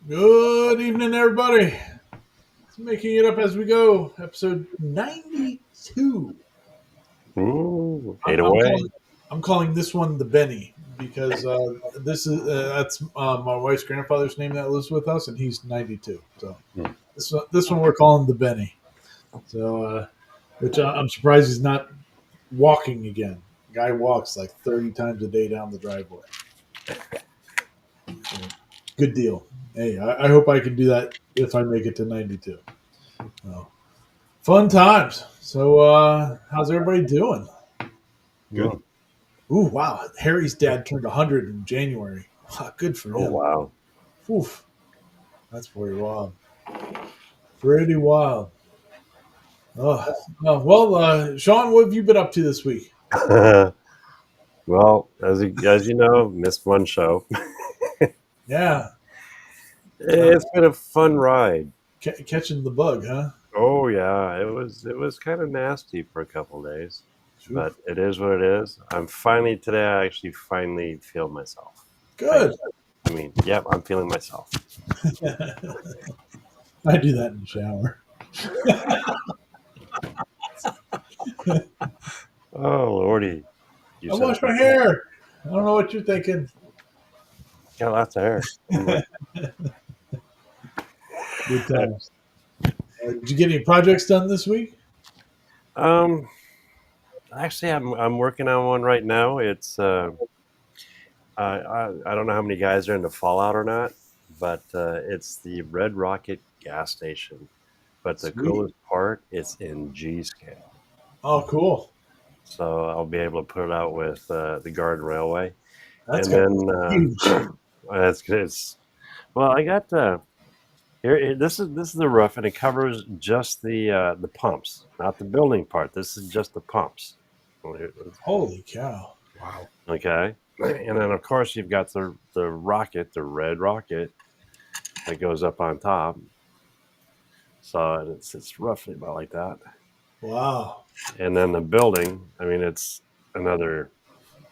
Good evening, everybody. It's making it up as we go. Episode 92. Ooh, I'm, eight I'm away. calling. I'm calling this one the Benny because this is that's my wife's grandfather's name that lives with us, and he's 92. So Hmm. this one we're calling the Benny. So which I'm surprised he's not walking again. Guy walks like 30 times a day down the driveway. So, good deal. Hey, I hope I can do that if I make it to 92. So, fun times. So, how's everybody doing? Good. Mm. Ooh, wow. Harry's dad turned 100 in January. Good for Oh, him. wow. Oof. That's pretty wild. Pretty wild. Well, Sean, what have you been up to this week? Well, as you know, missed one show. Yeah. It's been a fun ride. Catching the bug, huh? Oh yeah, it was kind of nasty for a couple of days, but Oof. it is what it is. I'm finally today. I actually finally feel myself. Good. I mean, yep, I'm feeling myself. I do that in the shower. Oh lordy, you I said wash it. my hair. I don't know what you're thinking. Got lots of hair. Good times. Did you get any projects done this week? Um, actually, I'm working on one right now. It's I don't know how many guys are into Fallout or not, but it's the Red Rocket gas station. But the Sweet. coolest part, it's in G scale. Oh, cool. So I'll be able to put it out with the Garden Railway, That's and got then huge. it's well, I got here. This is the roof, and it covers just the pumps, not the building part. This is just the pumps. Holy cow. Wow. Okay, and then of course you've got the rocket, the red rocket that goes up on top. So it's roughly about like that. Wow. And then the building, I mean, it's another.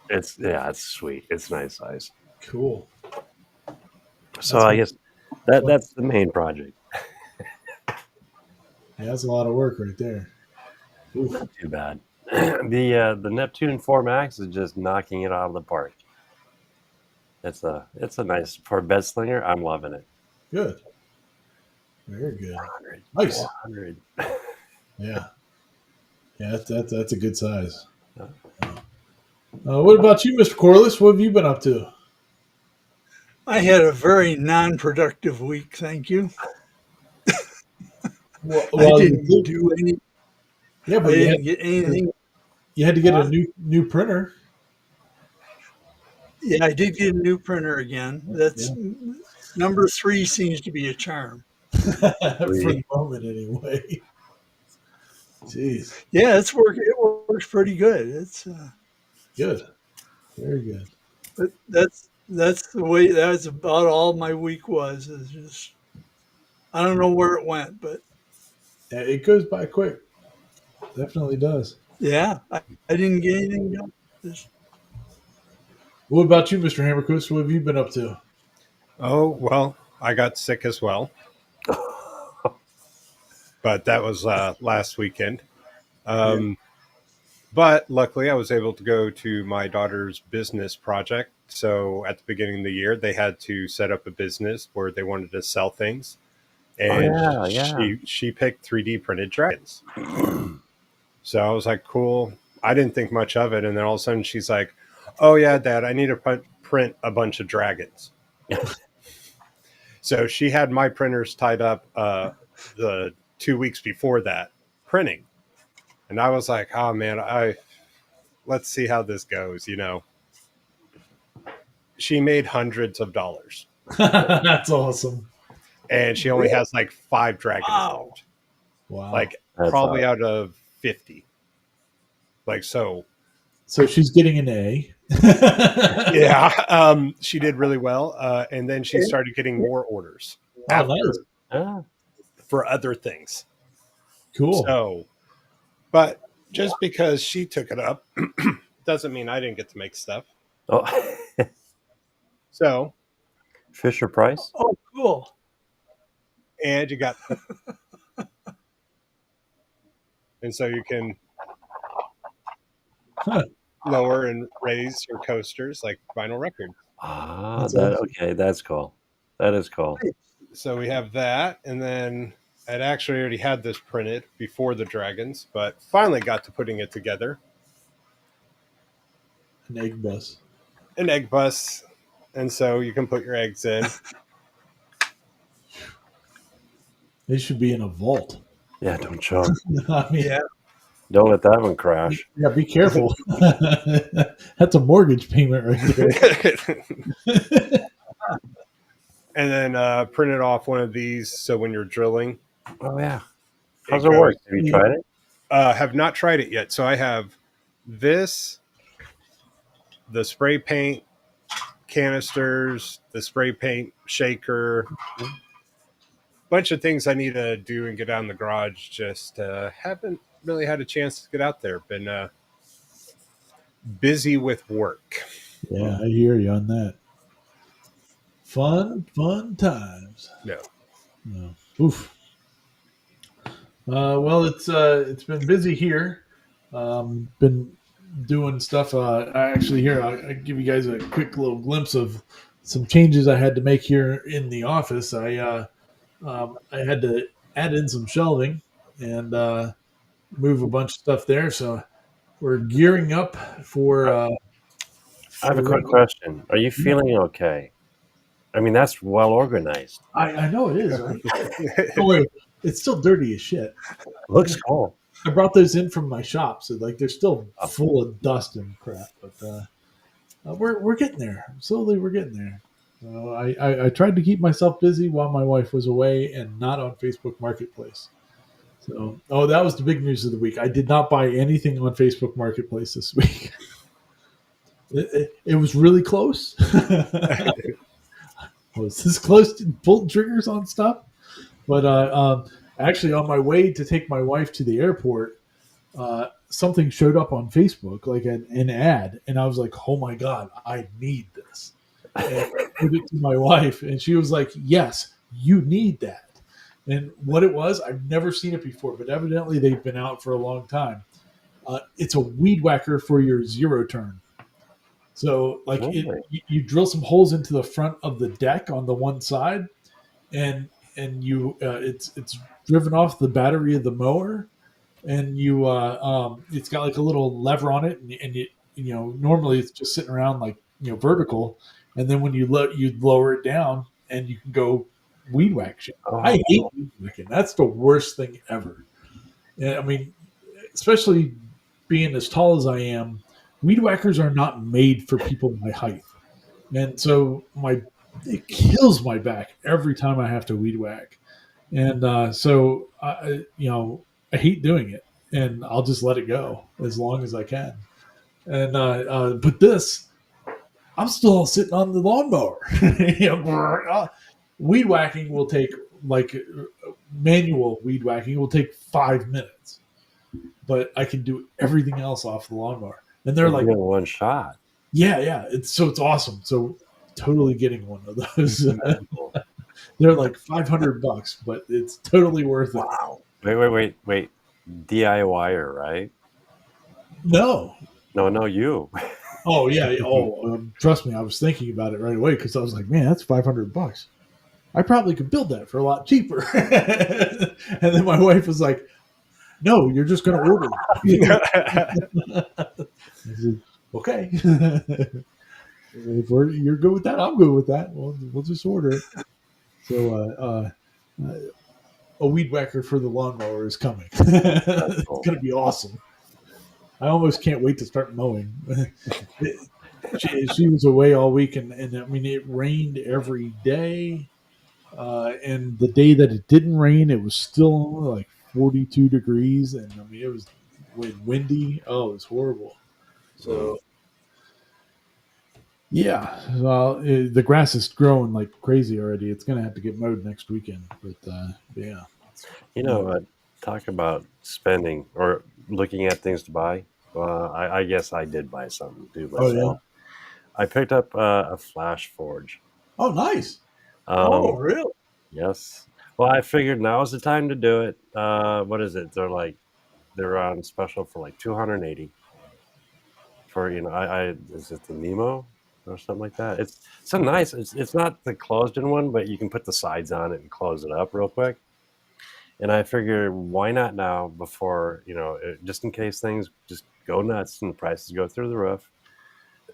It's sweet. It's nice size. Cool. So That's I gonna, guess that's, that's the main project. yeah, that's a lot of work right there. Oof. Not too bad. The Neptune 4 Max is just knocking it out of the park. It's a nice for a bed slinger. I'm loving it. Good. Very good. 400, Nice. 400. Yeah. Yeah, that's a good size. Uh, What about you, Mr. Corliss? What have you been up to? I had a very non-productive week, thank you. Well, I well, didn't do any. yeah, I but didn't get anything. you had to get a Huh? new printer. Yeah, I did get a new printer again. Yeah. That's number 3 seems to be a charm. For the Three. moment, anyway. Jeez. Yeah, it works pretty good. It's Good. Very good. but that's the way. That's about all my week was. Is just I don't know where it went, but Yeah, it goes by quick. Definitely does. yeah, I didn't get anything done. Just, What about you, Mr. Hammercoast? What have you been up to? Oh, well, I got sick as well, but that was last weekend. Yeah. Um, but luckily, I was able to go to my daughter's business project. So at the beginning of the year, they had to set up a business where they wanted to sell things. Oh And yeah. she picked 3D printed dragons. So I was like, cool. I didn't think much of it. And then all of a sudden she's like, oh, yeah, Dad, I need to print a bunch of dragons. So she had my printers tied up the 2 weeks before that printing. And I was like, oh, man, let's see how this goes. She made hundreds of dollars That's awesome. and she only has like 5 dragons wow. left, Wow. like That's probably out of 50. Like, so So she's getting an A. yeah, she did really well. And then she started getting more orders Oh, after nice. Ah. for other things. Cool. So, but just because she took it up doesn't mean I didn't get to make stuff. Oh, So, Fisher Price. Oh, cool. and you got, and so you can Huh. lower and raise your coasters like vinyl records. That's that awesome. okay. That's cool. That is cool. So we have that, and then I'd actually already had this printed before the dragons, but finally got to putting it together. An egg bus. An egg bus, and so you can put your eggs in. They should be in a vault. Yeah, don't choke. I mean, Yeah. Don't let that one crash. yeah, be careful. That's a mortgage payment right there. And then printed off one of these so when you're drilling, Oh yeah. it How's it goes. work? Have you tried it? Have not tried it yet. So I have this, the spray paint canisters, the spray paint shaker, bunch of things I need to do and get out in the garage. Just haven't really had a chance to get out there. Been busy with work. Yeah, I hear you on that. Fun times. No. No. Oof. Well, it's been busy here. Been doing stuff. Actually, here I'll give you guys a quick little glimpse of some changes I had to make here in the office. I had to add in some shelving and move a bunch of stuff there. So we're gearing up for. I have a quick question. Are you feeling okay? I mean, that's well organized. I know it is, right? Don't worry, it's still dirty as shit. Looks cool. I brought those in from my shop, so like they're still full of dust and crap. But we're getting there. Slowly, we're getting there. So I tried to keep myself busy while my wife was away and not on Facebook Marketplace. So that was the big news of the week. I did not buy anything on Facebook Marketplace this week. It was really close. I was this close to pulling triggers on stuff, but actually on my way to take my wife to the airport, something showed up on Facebook, like an ad, and I was like, "Oh my god, I need this!" And I put it to my wife, and she was like, "Yes, you need that." And what it was, I've never seen it before, but evidently they've been out for a long time. It's a weed whacker for your zero turn. So, like, Really? you drill some holes into the front of the deck on the one side, and you it's driven off the battery of the mower, and it's got like a little lever on it, and normally it's just sitting around like vertical, and then when you lower it down, and you can go weed whack shit. Oh. I hate weed whacking. That's the worst thing ever. And I mean, especially being as tall as I am, weed whackers are not made for people my height, and so it kills my back every time I have to weed whack, and so I hate doing it, and I'll just let it go as long as I can. And but this, I'm still sitting on the lawnmower. Weed whacking will take manual weed whacking will take 5 minutes, but I can do everything else off the lawnmower. And they're like, one shot. yeah, it's awesome. So totally getting one of those. They're like $500, but it's totally worth it. Wow. Wait. DIYer, right? No. No, you. Oh yeah. Trust me, I was thinking about it right away because I was like, man, that's $500. I probably could build that for a lot cheaper. And then my wife was like, no, you're just going to order it. I said, okay. If you're good with that, I'm good with that. We'll just order it. So a weed whacker for the lawnmower is coming. It's going to be awesome. I almost can't wait to start mowing. She was away all week, and I mean, it rained every day. And the day that it didn't rain, it was still like 42 degrees, and I mean, it was windy. Oh, it was horrible. So, yeah, well, the grass is growing like crazy already. It's going to have to get mowed next weekend, but yeah. Talk about spending or looking at things to buy. I guess I did buy something to myself. Oh, yeah. I picked up a Flash Forge. Oh, nice. Oh, really? Yes. Well, I figured now is the time to do it. What is it? They're on special for like 280 for I is it the Nemo or something like that? It's a nice. It's not the closed in one, but you can put the sides on it and close it up real quick. And I figure why not now before just in case things just go nuts and the prices go through the roof.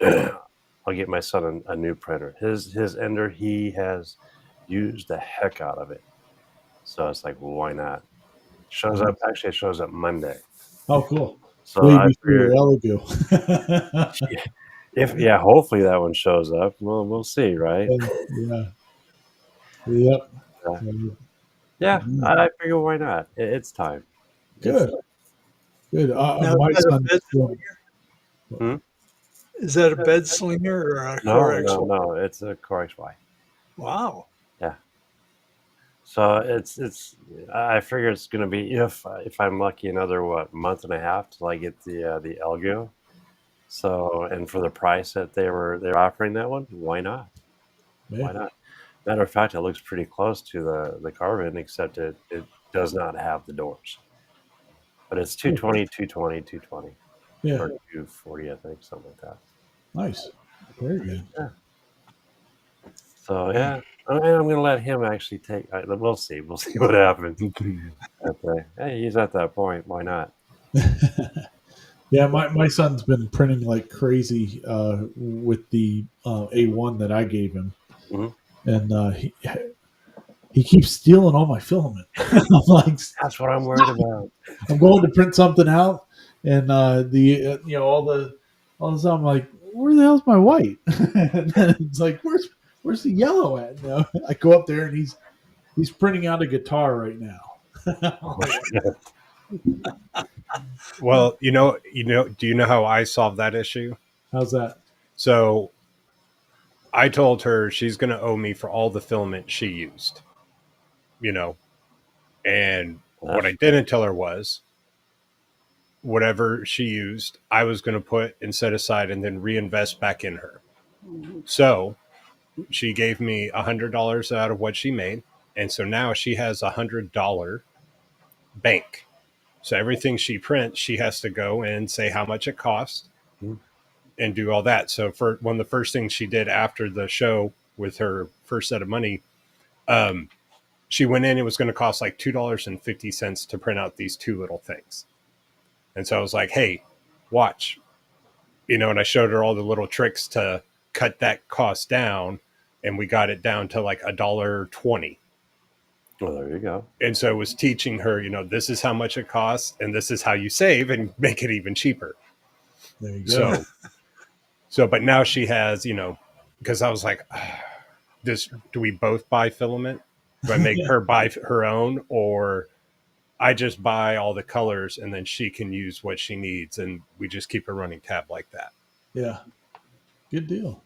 I'll get my son a new printer. His ender, he has used the heck out of it. So it's like, well, why not? It shows up Monday. Oh, cool. So Way I before figured your Elegoo. hopefully that one shows up. We'll see, right? Yeah. Yep. Uh, yeah, I figure why not? It's time. It's Good. Good. Now, My is that a son. bed slinger? Hmm? Is that a bed slinger or a No. It's a CoreXY. Wow. Yeah. So I figure it's going to be if I'm lucky another month and a half till I get the Elgo. So and for the price that they're offering that one, why not? Yeah. Why not? Matter of fact, it looks pretty close to the Carbon, except it does not have the doors. But it's 220, 220, 220, Yeah. or 240, I think, something like that. Nice. Very good. Yeah. So yeah, I'm going to let him actually take. We'll see. We'll see what happens. Hey, he's at that point. Why not? Yeah, my son's been printing like crazy with the A1 that I gave him, and he keeps stealing all my filament. I'm like, That's what I'm worried about. I'm going to print something out, and all the stuff. I'm like, where the hell's my white? And then it's like, where's the yellow at? I go up there and he's printing out a guitar right now. Well, do you know how I solved that issue? How's that? So I told her she's going to owe me for all the filament she used, and what I didn't tell her was whatever she used, I was going to put and set aside and then reinvest back in her. So she gave me $100 out of what she made. And so now she has $100 bank. So everything she prints, she has to go and say how much it costs and do all that. So for one of the first things she did after the show with her first set of money, she went in, it was going to cost like $2.50 to print out these two little things. And so I was like, hey, watch, and I showed her all the little tricks to cut that cost down. And we got it down to like $1.20. Well, there you go. And so it was teaching her, this is how much it costs and this is how you save and make it even cheaper. There you go. But now she has, because I was like, do we both buy filament? Do I make her buy her own, or I just buy all the colors and then she can use what she needs and we just keep a running tab like that? Yeah. Good deal.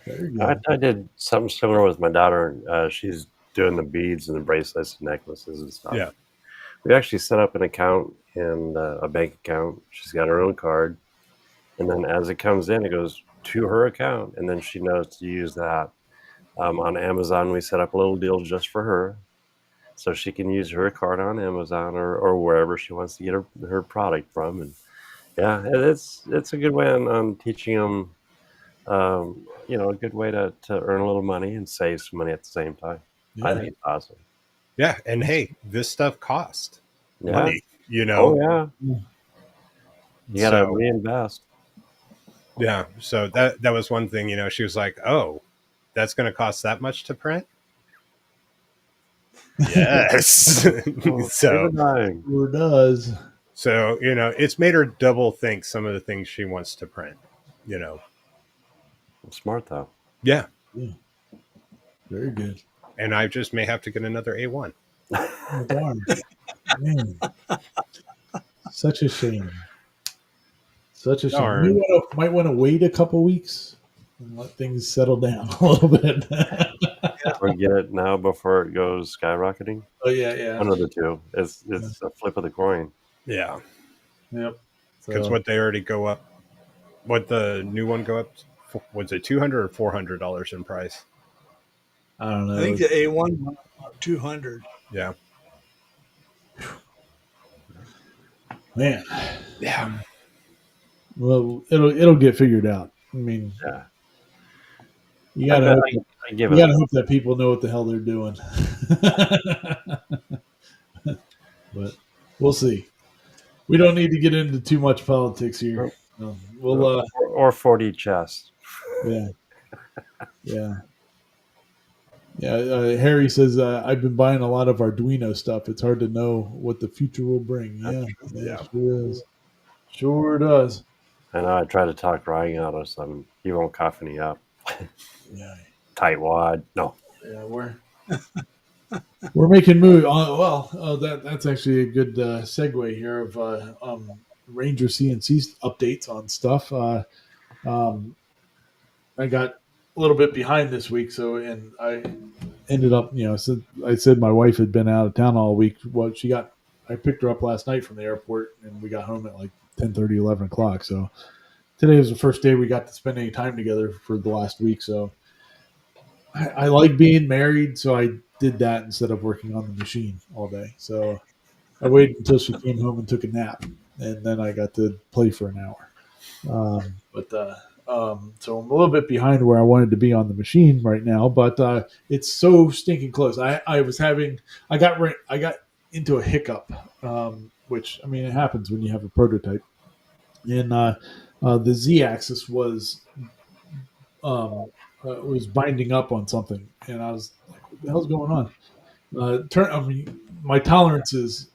Very good. I did something similar with my daughter. She's doing the beads and the bracelets and necklaces and stuff. Yeah. We actually set up an account and a bank account. She's got her own card. And then as it comes in, it goes to her account. And then she knows to use that. On Amazon, we set up a little deal just for her. So she can use her card on Amazon or wherever she wants to get her product from. And yeah, it's a good way on teaching them, a good way to earn a little money and save some money at the same time. Yeah. I think it's awesome. Yeah. And hey, this stuff costs money, Oh, yeah. You got to reinvest. Yeah. So that was one thing, she was like, oh, that's going to cost that much to print? Yes. So sure does. So, it's made her double think some of the things she wants to print, Smart, though. Yeah. Very good. And I just may have to get another A1. Oh, darn. Man. Such a shame. Such a shame. Darn. You might want to wait a couple weeks and let things settle down a little bit. Or get it now before it goes skyrocketing. Oh, yeah. One of the two. It's a flip of the coin. Yeah. Yep. Because what they already go up, what the new one go up, was it $200 or $400 in price? I don't know. I think the A1 went up 200. Yeah. Man, Yeah. well, it'll get figured out. I mean, Yeah. you I gotta bet hope I give you it. gotta hope that people know what the hell they're doing. But we'll see. We don't need to get into too much politics here. We'll Or 4D chess. yeah, yeah. Yeah, Harry says I've been buying a lot of Arduino stuff. It's hard to know what the future will bring. Yeah, Yeah. sure is. Sure does. I know I try to talk Ryan out of some. He won't cough me up. Yeah, Tight wad. No. yeah. We're making move. That's actually a good segue here of Ranger CNC updates on stuff. Um, I got a little bit behind this week, and I ended up, so I said my wife had been out of town all week. Well, I picked her up last night from the airport, and we got home at like 10:30, 11 o'clock. So today was the first day we got to spend any time together for the last week. So I like being married, so I did that instead of working on the machine all day. So I waited until she came home and took a nap, and then I got to play for an hour. So I'm a little bit behind where I wanted to be on the machine right now, but it's so stinking close. I got into a hiccup, which I mean it happens when you have a prototype, and the Z-axis was binding up on something, and I was like, "What the hell's going on?" My tolerances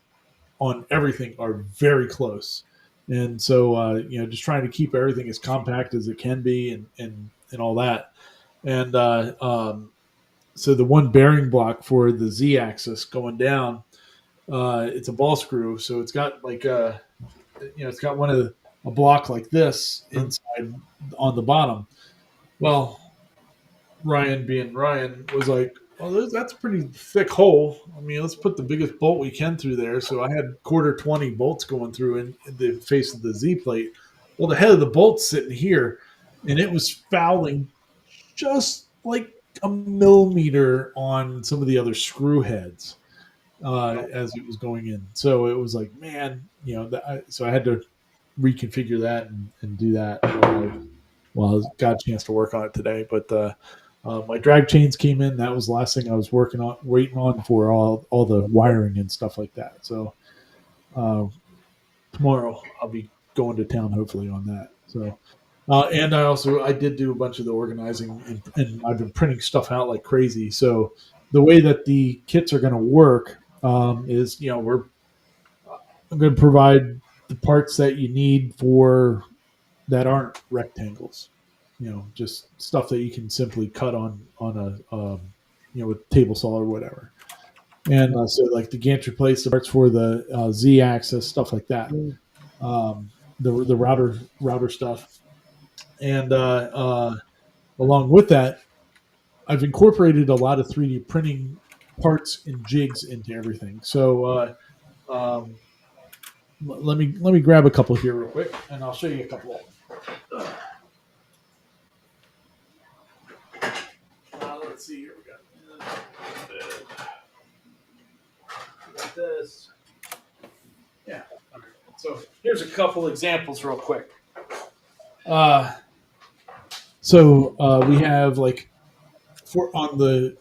on everything are very close, and so just trying to keep everything as compact as it can be, and all that, and so the one bearing block for the Z-axis going down, it's a ball screw, so it's got like it's got a block like this inside on the bottom. Well, Ryan, being Ryan, was like, "Well, that's a pretty thick hole. I mean, let's put the biggest bolt we can through there." So I had quarter 20 bolts going through in the face of the Z plate. Well, the head of the bolt's sitting here, and it was fouling just like a millimeter on some of the other screw heads as it was going in. So it was like, man, so I had to reconfigure that and do that while I got a chance to work on it today. But my drag chains came in. That was the last thing I was waiting on for all the wiring and stuff like that. So tomorrow I'll be going to town hopefully on that. So and I did do a bunch of the organizing, and I've been printing stuff out like crazy. So the way that the kits are going to work is, I'm going to provide the parts that you need for that aren't rectangles. Just stuff that you can simply cut on a with table saw or whatever. And so like the gantry plates, the parts for the Z axis, stuff like that. The router stuff, and along with that, I've incorporated a lot of 3D printing parts and jigs into everything. So let me grab a couple here real quick, and I'll show you a couple. Let's see here. We got this. Yeah. So here's a couple examples real quick. We have like for the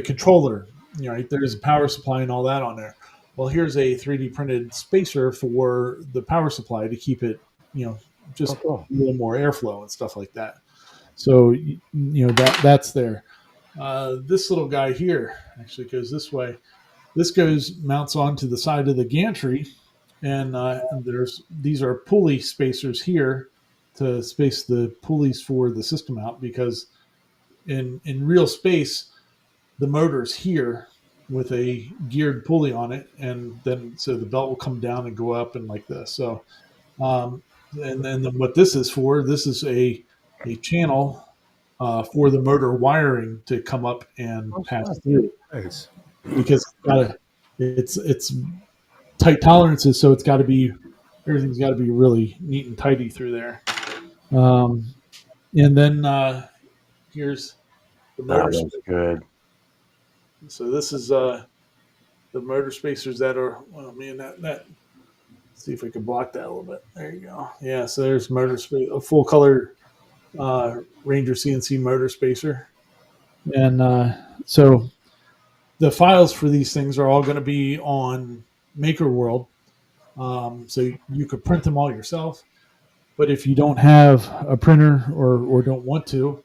controller, right? There's a power supply and all that on there. Well, here's a 3D printed spacer for the power supply to keep it, just a little more airflow and stuff like that. So that's there. This little guy here actually goes this way. This mounts onto the side of the gantry, and these are pulley spacers here to space the pulleys for the system out, because in real space the motor's here with a geared pulley on it, and then so the belt will come down and go up and like this. So and then what this is a channel for the motor wiring to come up and pass through. Nice. Because it's tight tolerances, so everything's got to be really neat and tidy through there. And then here's the motor. That's good. So this is the motor spacers that are. Oh man, that. See if I can block that a little bit. There you go. Yeah, so there's motor space, a full color Ranger CNC motor spacer, and so the files for these things are all going to be on Maker World. So you could print them all yourself. But if you don't have a printer or don't want to,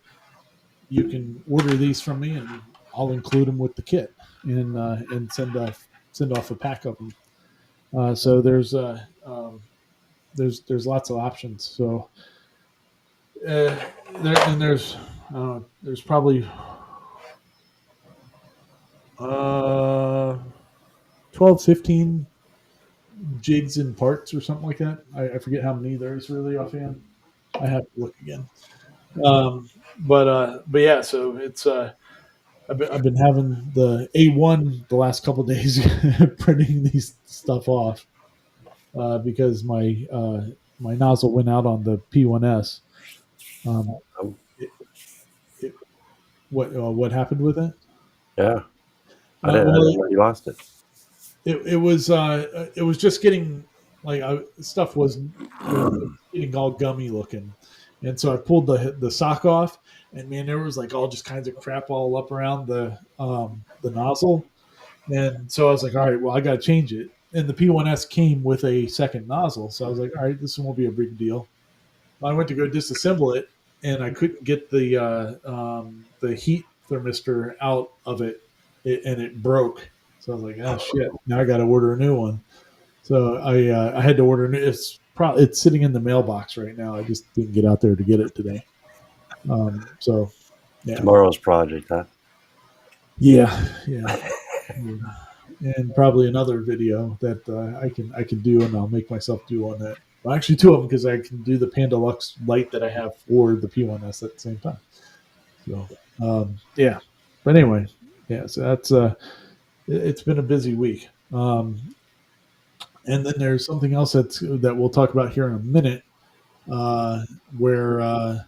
you can order these from me, and I'll include them with the kit and send off a pack of them. So there's lots of options. So there's probably 12, 15 jigs and parts or something like that. I forget how many there's really offhand. I have to look again. But yeah, so it's I've been having the A1 the last couple of days printing these stuff off because my nozzle went out on the P1S. What happened with it? Yeah, I didn't know you lost it. It was just getting like stuff was getting all gummy looking, and so I pulled the sock off, and man, there was like all just kinds of crap all up around the nozzle, and so I was like, all right, well, I got to change it. And the P1S came with a second nozzle, so I was like, all right, this won't be a big deal. I went to go disassemble it, and I couldn't get the heat thermistor out of it, and it broke. So I was like, oh shit! Now I got to order a new one. So I had to order a new. It's sitting in the mailbox right now. I just didn't get out there to get it today. So yeah. Tomorrow's project, huh? Yeah. And probably another video that I can do, and I'll make myself do on that. Well, actually, two of them because I can do the Panda Lux light that I have for the P1S at the same time. So yeah, but anyway, yeah. So that's it's been a busy week. And then there's something else that we'll talk about here in a minute, where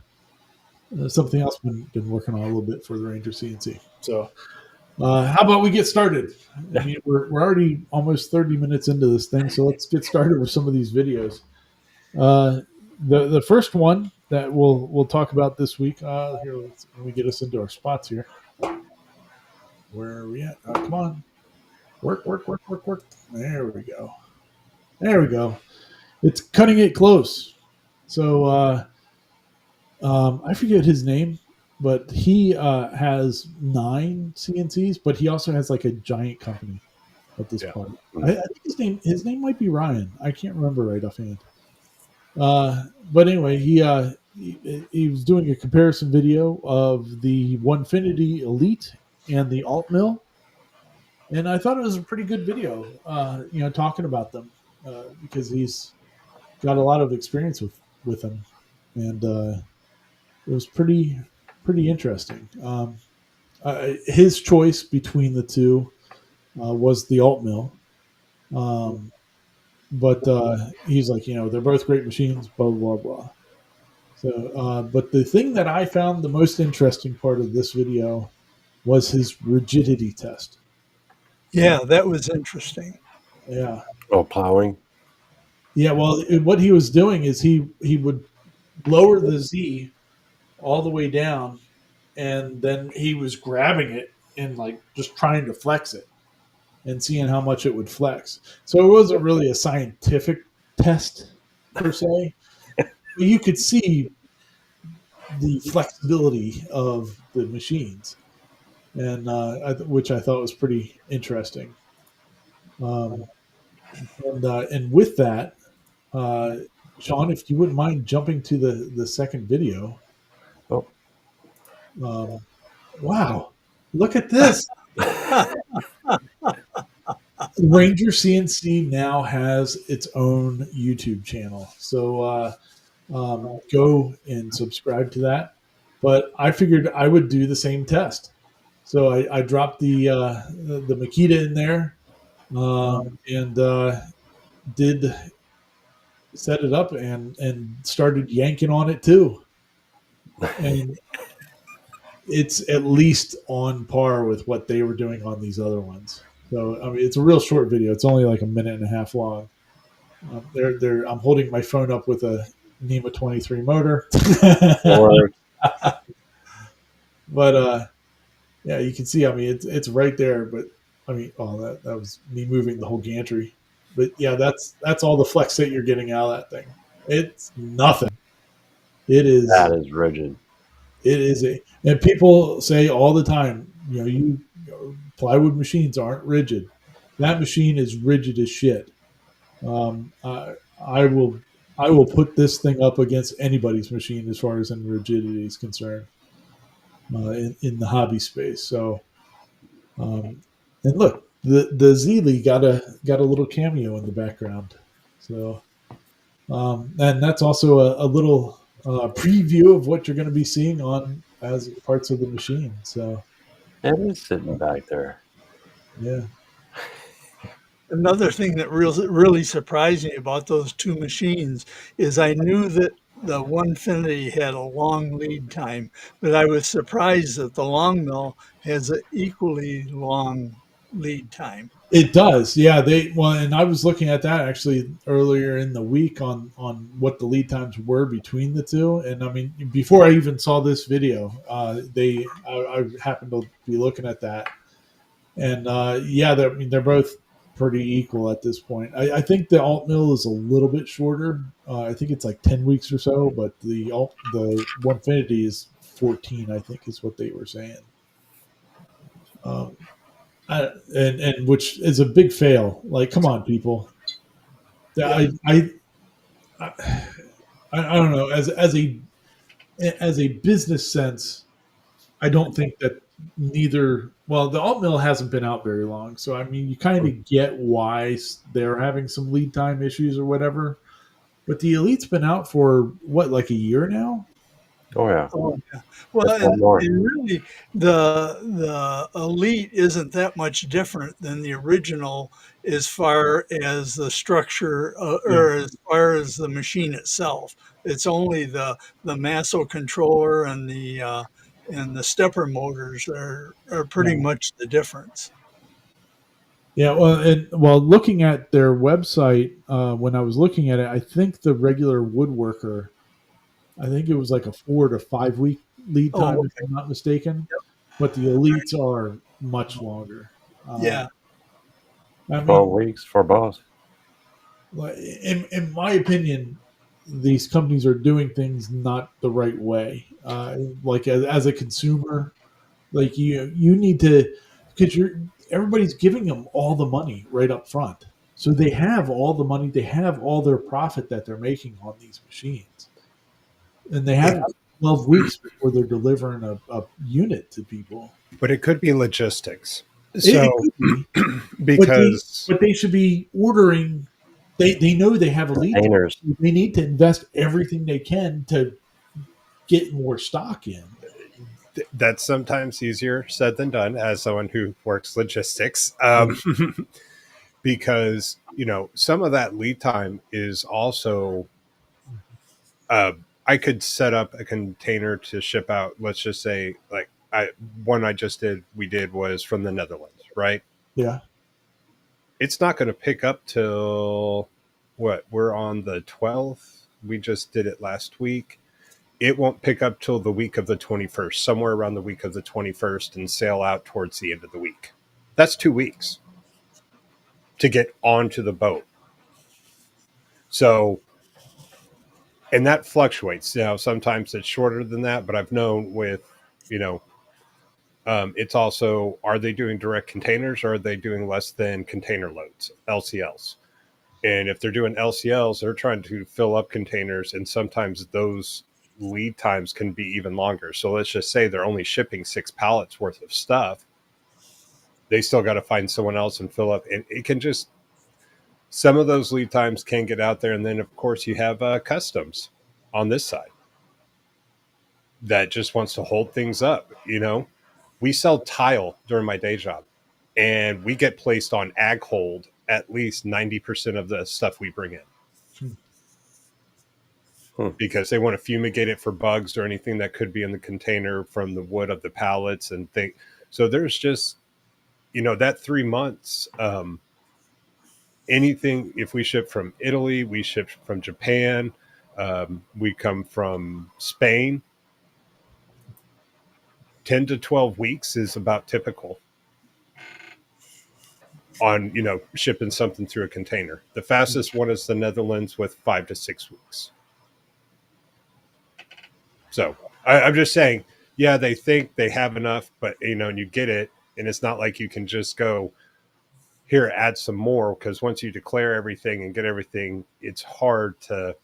something else been working on a little bit for the Ranger CNC. So how about we get started? I mean, we're already almost 30 minutes into this thing, so let's get started with some of these videos. The first one that we'll talk about this week. Here, let me get us into our spots here. Where are we at? Come on, work. There we go. It's cutting it close. So I forget his name, but he has 9 CNCs, but he also has like a giant company at this point. I think his name might be Ryan. I can't remember right offhand. But anyway, he was doing a comparison video of the Onefinity Elite and the Alt Mill, and I thought it was a pretty good video. Talking about them because he's got a lot of experience with them, and it was pretty interesting. His choice between the two was the Alt Mill. But he's like, they're both great machines, blah, blah, blah. So, but the thing that I found the most interesting part of this video was his rigidity test. Yeah, that was interesting. Yeah. Oh, plowing. Yeah. Well, what he was doing is he would lower the Z all the way down, and then he was grabbing it and like just trying to flex it and seeing how much it would flex. So it wasn't really a scientific test per se. You could see the flexibility of the machines, and which I thought was pretty interesting. And with that, Sean, if you wouldn't mind jumping to the second video. Oh, wow! Look at this. Ranger CNC now has its own YouTube channel, so go and subscribe to that. But I figured I would do the same test, so I dropped the Makita in there and did set it up and started yanking on it too, and it's at least on par with what they were doing on these other ones. So I mean, it's a real short video. It's only like a minute and a half long. I'm holding my phone up with a NEMA 23 motor, Or but yeah, you can see. I mean, it's right there. But I mean, oh, that was me moving the whole gantry. But yeah, that's all the flex that you're getting out of that thing. It's nothing. It is. that is rigid. It is a. And people say all the time, plywood machines aren't rigid. That machine is rigid as shit. Um, I, I will I will put this thing up against anybody's machine as far as in rigidity is concerned in the hobby space. So, and look, the Zeely got a little cameo in the background. So, and that's also a little preview of what you're going to be seeing on as parts of the machine. So, It is sitting back there. yeah. Another thing that really surprised me about those two machines is I knew that the Onefinity had a long lead time, but I was surprised that the Long Mill has an equally long lead time. It does, yeah. And I was looking at that actually earlier in the week on what the lead times were between the two, and I mean before I even saw this video, I happened to be looking at that, and yeah, I mean they're both pretty equal at this point. I think the alt mill is a little bit shorter. I think it's like 10 weeks or so, but the Onefinity is 14. I think is what they were saying. Um, and which is a big fail. Like, come on, people. Yeah. I I don't know. As a business sense, I don't think that neither. Well, the alt mill hasn't been out very long, so I mean, you kind of get why they're having some lead time issues or whatever. But the Elite's been out for what, like a year now? Oh yeah. Oh, yeah. Well, That's one more. and really, the Elite isn't that much different than the original as far as the structure Yeah. or as far as the machine itself. It's only the Masso controller and the stepper motors are pretty Yeah. much the difference. Yeah, well, looking at their website, when I was looking at it, I think the regular woodworker, I think it was like a 4 to 5 week lead Oh, time, if okay. I'm not mistaken. But the elites are much longer. Yeah. I 12 weeks for both. in my opinion, these companies are doing things not the right way. Like as a consumer, like you need to, because everybody's giving them all the money right up front, so they have all the money, they have all their profit that they're making on these machines, and they have Yeah. 12 weeks before they're delivering a unit to people. But it could be logistics. It So could be, because but they should be ordering. They know they have a lead time. Containers. They need to invest everything they can to get more stock in. that's sometimes easier said than done as someone who works logistics. Because some of that lead time is also I could set up a container to ship out. Let's just say, like we did was from the Netherlands, right? Yeah, It's not going to pick up till what? We're on the 12th. We just did it last week. It won't pick up till the week of the 21st, somewhere around the week of the 21st, and sail out towards the end of the week. That's 2 weeks to get onto the boat. So, and that fluctuates. Sometimes it's shorter than that, but I've known with, it's also, are they doing direct containers or are they doing less than container loads, LCLs? And if they're doing LCLs, they're trying to fill up containers, and sometimes those lead times can be even longer. So let's just say they're only shipping 6 pallets worth of stuff. They still got to find someone else and fill up. And it can just, some of those lead times can get out there. And then, of course, you have customs on this side that just wants to hold things up. We sell tile during my day job, and we get placed on ag hold at least 90% of the stuff we bring in. because they want to fumigate it for bugs or anything that could be in the container from the wood of the pallets and think. So there's just, that 3 months, anything, if we ship from Italy, we ship from Japan, we come from Spain, 10 to 12 weeks is about typical on, shipping something through a container. The fastest one is the Netherlands with 5 to 6 weeks. So I'm just saying, yeah, they think they have enough, but, and you get it. And it's not like you can just go here, add some more, because once you declare everything and get everything, it's hard to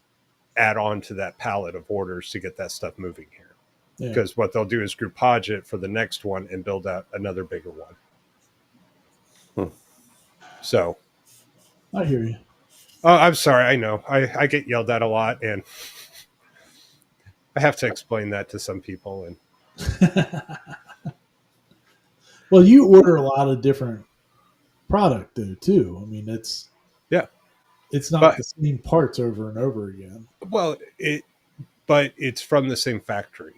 add on to that pallet of orders to get that stuff moving here. Because what they'll do is groupage it for the next one and build out another bigger one. So I hear you. Oh, I'm sorry. I know. I get yelled at a lot, and I have to explain that to some people. And well, you order a lot of different product though too. I mean, it's not the same parts over and over again. Well, but it's from the same factory.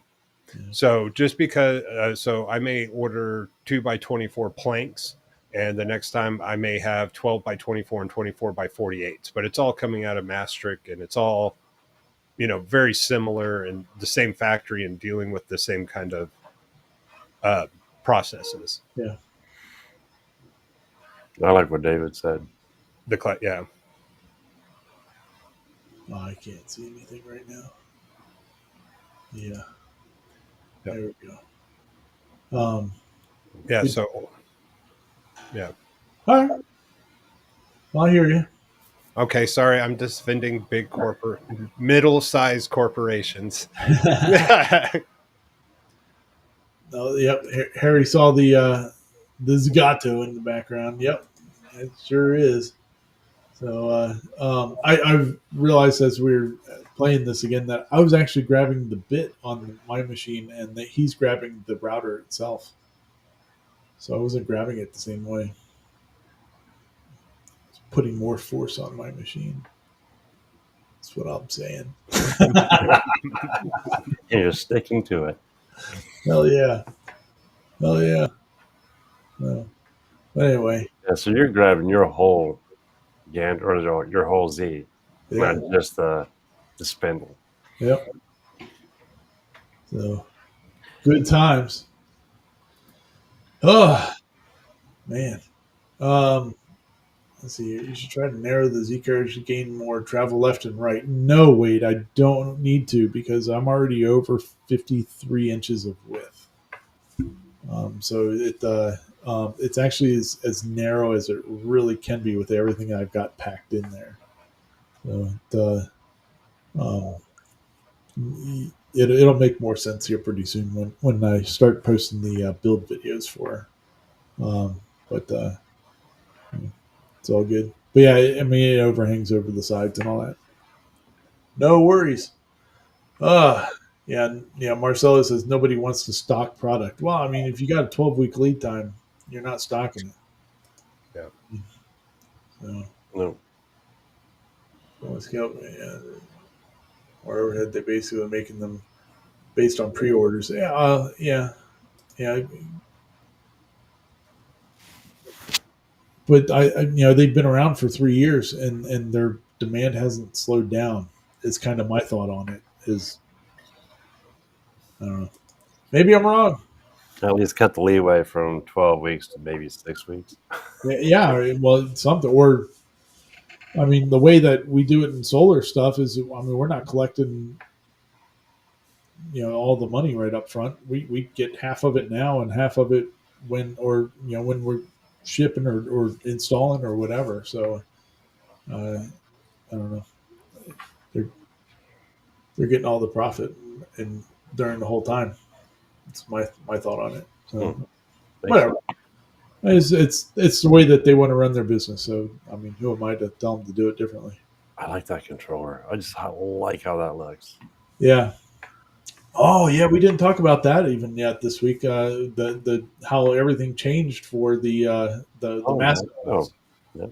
Yeah. So just because, so I may order 2x24 planks, and the next time I may have 12x24 and 24x48s, but it's all coming out of Maastricht, and it's all, very similar and the same factory and dealing with the same kind of processes. Yeah. I like what David said. Yeah. Oh, I can't see anything right now. Yeah. Yep. There we go. Yeah. So. Yeah. All right. Well, I hear you. Okay, sorry, I'm defending big middle-sized corporations. Oh, yep. Harry saw the Zagato in the background. Yep, it sure is. So I've realized as we were playing this again that I was actually grabbing the bit on my machine, and that he's grabbing the router itself. So I wasn't grabbing it the same way. It's putting more force on my machine. That's what I'm saying. You're sticking to it. Hell yeah. Hell yeah. No. But anyway. Yeah, so you're grabbing your whole Gantt or your whole Z, not just the spindle. Yep. So good times. Oh man. Let's see. You should try to narrow the Z curve to gain more travel left and right. No, wait, I don't need to, because I'm already over 53 inches of width. So it's actually as narrow as it really can be with everything I've got packed in there. So it'll make more sense here pretty soon when I start posting the build videos for her. But it's all good. But yeah, I mean, it overhangs over the sides and all that. No worries. Yeah. Marcelo says nobody wants to stock product. Well, I mean, if you got a 12-week lead time, you're not stocking it. Yeah. So, no. Or overhead, they basically are making them based on pre-orders. Yeah. But they've been around for 3 years, and their demand hasn't slowed down. Is kind of my thought on it. I don't know. Maybe I'm wrong. At least cut the leeway from 12 weeks to maybe 6 weeks. Yeah, well, something. Or, I mean, the way that we do it in solar stuff is, I mean, we're not collecting, all the money right up front. We get half of it now and half of it when we're shipping or installing or whatever. So, I don't know. They're getting all the profit and during the whole time. It's my thought on it. So whatever. It's the way that they want to run their business. So I mean, who am I to tell them to do it differently? I like that controller. I just like how that looks. Yeah. Oh yeah, we didn't talk about that even yet this week. The how everything changed for the massive. Oh, yeah.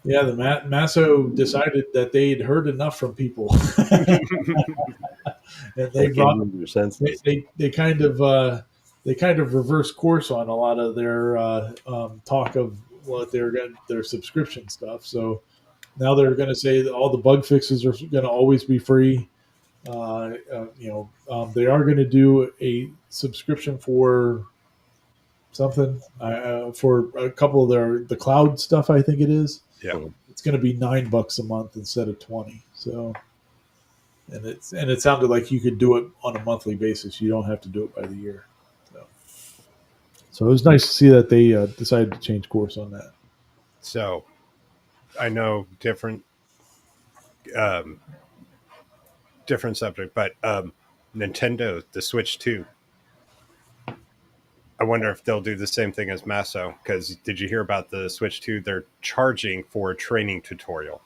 Yeah, the Masso decided that they'd heard enough from people, and they That came brought into your senses. they kind of reverse course on a lot of their talk of what they're going their subscription stuff. So now they're going to say that all the bug fixes are going to always be free. They are going to do a subscription for something for a couple of the cloud stuff. I think it is. Yeah. It's going to be $9 a month instead of 20. So, and it sounded like you could do it on a monthly basis. You don't have to do it by the year. So it was nice to see that they decided to change course on that. So I know um, different subject, but Nintendo, the Switch 2. I wonder if they'll do the same thing as Masso. Because did you hear about the Switch 2? They're charging for a training tutorial.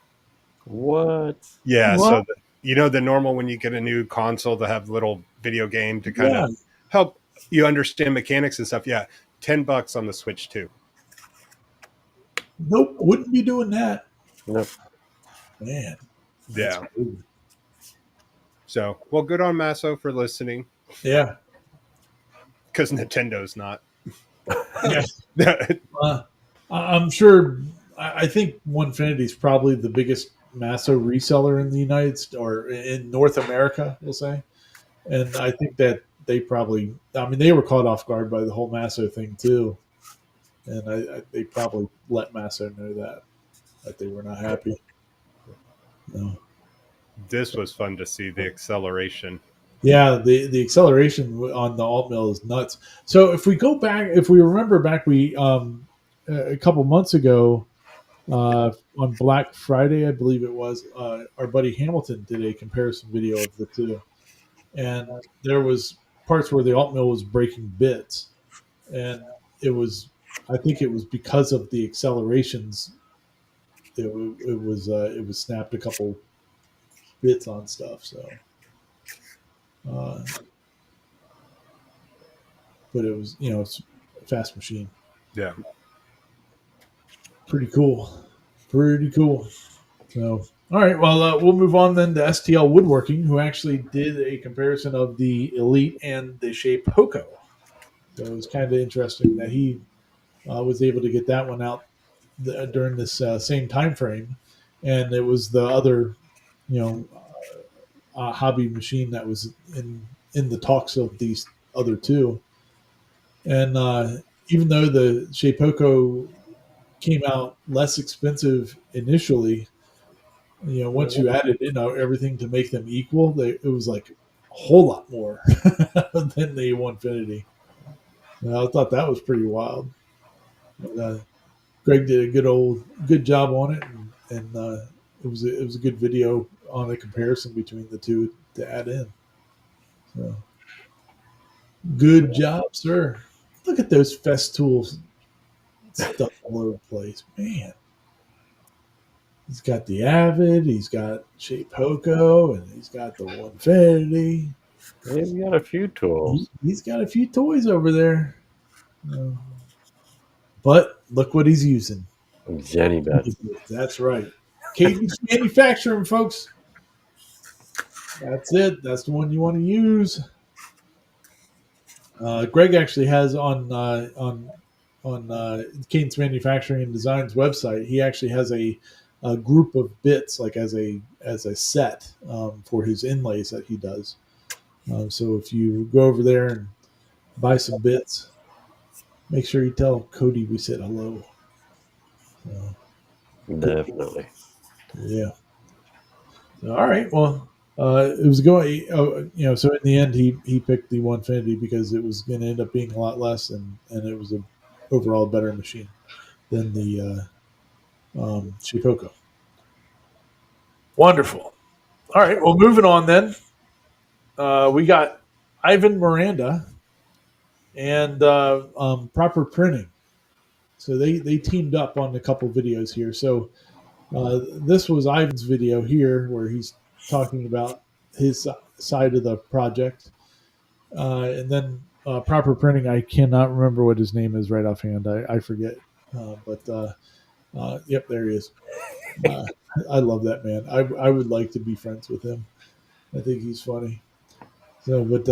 What? Yeah. What? So, the normal when you get a new console to have a little video game to kind Yeah. of help you understand mechanics and stuff. Yeah. $10 on the Switch 2. Nope, wouldn't be doing that. Nope. Man. Yeah. Cool. So, well, good on Masso for listening. Yeah. Because Nintendo's not. Yeah. I'm sure. I think Onefinity is probably the biggest Masso reseller in the United States or in North America, we'll say. And I think that they probably, I mean, they were caught off guard by the whole Masso thing too. And they probably let Masso know that they were not happy. No. This was fun to see, the acceleration. Yeah, the acceleration on the alt mill is nuts. So if we go back, if we remember back, we a couple months ago on Black Friday, I believe it was, our buddy Hamilton did a comparison video of the two, and there was parts where the alt mill was breaking bits, and I think it was because of the accelerations. It was snapped a couple bits on stuff. So. But it was, it's a fast machine. Yeah. Pretty cool. So, all right. Well, we'll move on then to STL Woodworking, who actually did a comparison of the Elite and the Shape Hoco. So it was kind of interesting that he was able to get that one out during this same time frame, and it was the other, hobby machine that was in the talks of these other two. And even though the Shapeoko came out less expensive initially, once you added everything to make them equal, it was like a whole lot more than the Onefinity. I thought that was pretty wild. But, Greg did a good job on it, and it was a good video on a comparison between the two to add in. So, good job, sir. Look at those Festool stuff all over the place, man. He's got the Avid, he's got Shape Hoco, and he's got the Onefinity. He's got a few tools. He's got a few toys over there. But look what he's using. Jenny bets. That's right. Cadence Manufacturing, folks. That's it. That's the one you want to use. Greg actually has on Cadence Manufacturing and Design's website. He actually has a group of bits, like as a set for his inlays that he does. So if you go over there and buy some bits, make sure you tell Cody we said hello. Definitely. Yeah. All right. Well, it was going. So in the end, he picked the Onefinity because it was going to end up being a lot less, and it was a overall better machine than the Shapeoko. Wonderful. All right. Well, moving on then. We got Ivan Miranda and Proper Printing. So they teamed up on a couple videos here. So this was Ivan's video here where he's talking about his side of the project. And then Proper Printing, I cannot remember what his name is right offhand. I forget. But Yep, there he is. Uh, I love that man. I would like to be friends with him. I think he's funny. So, but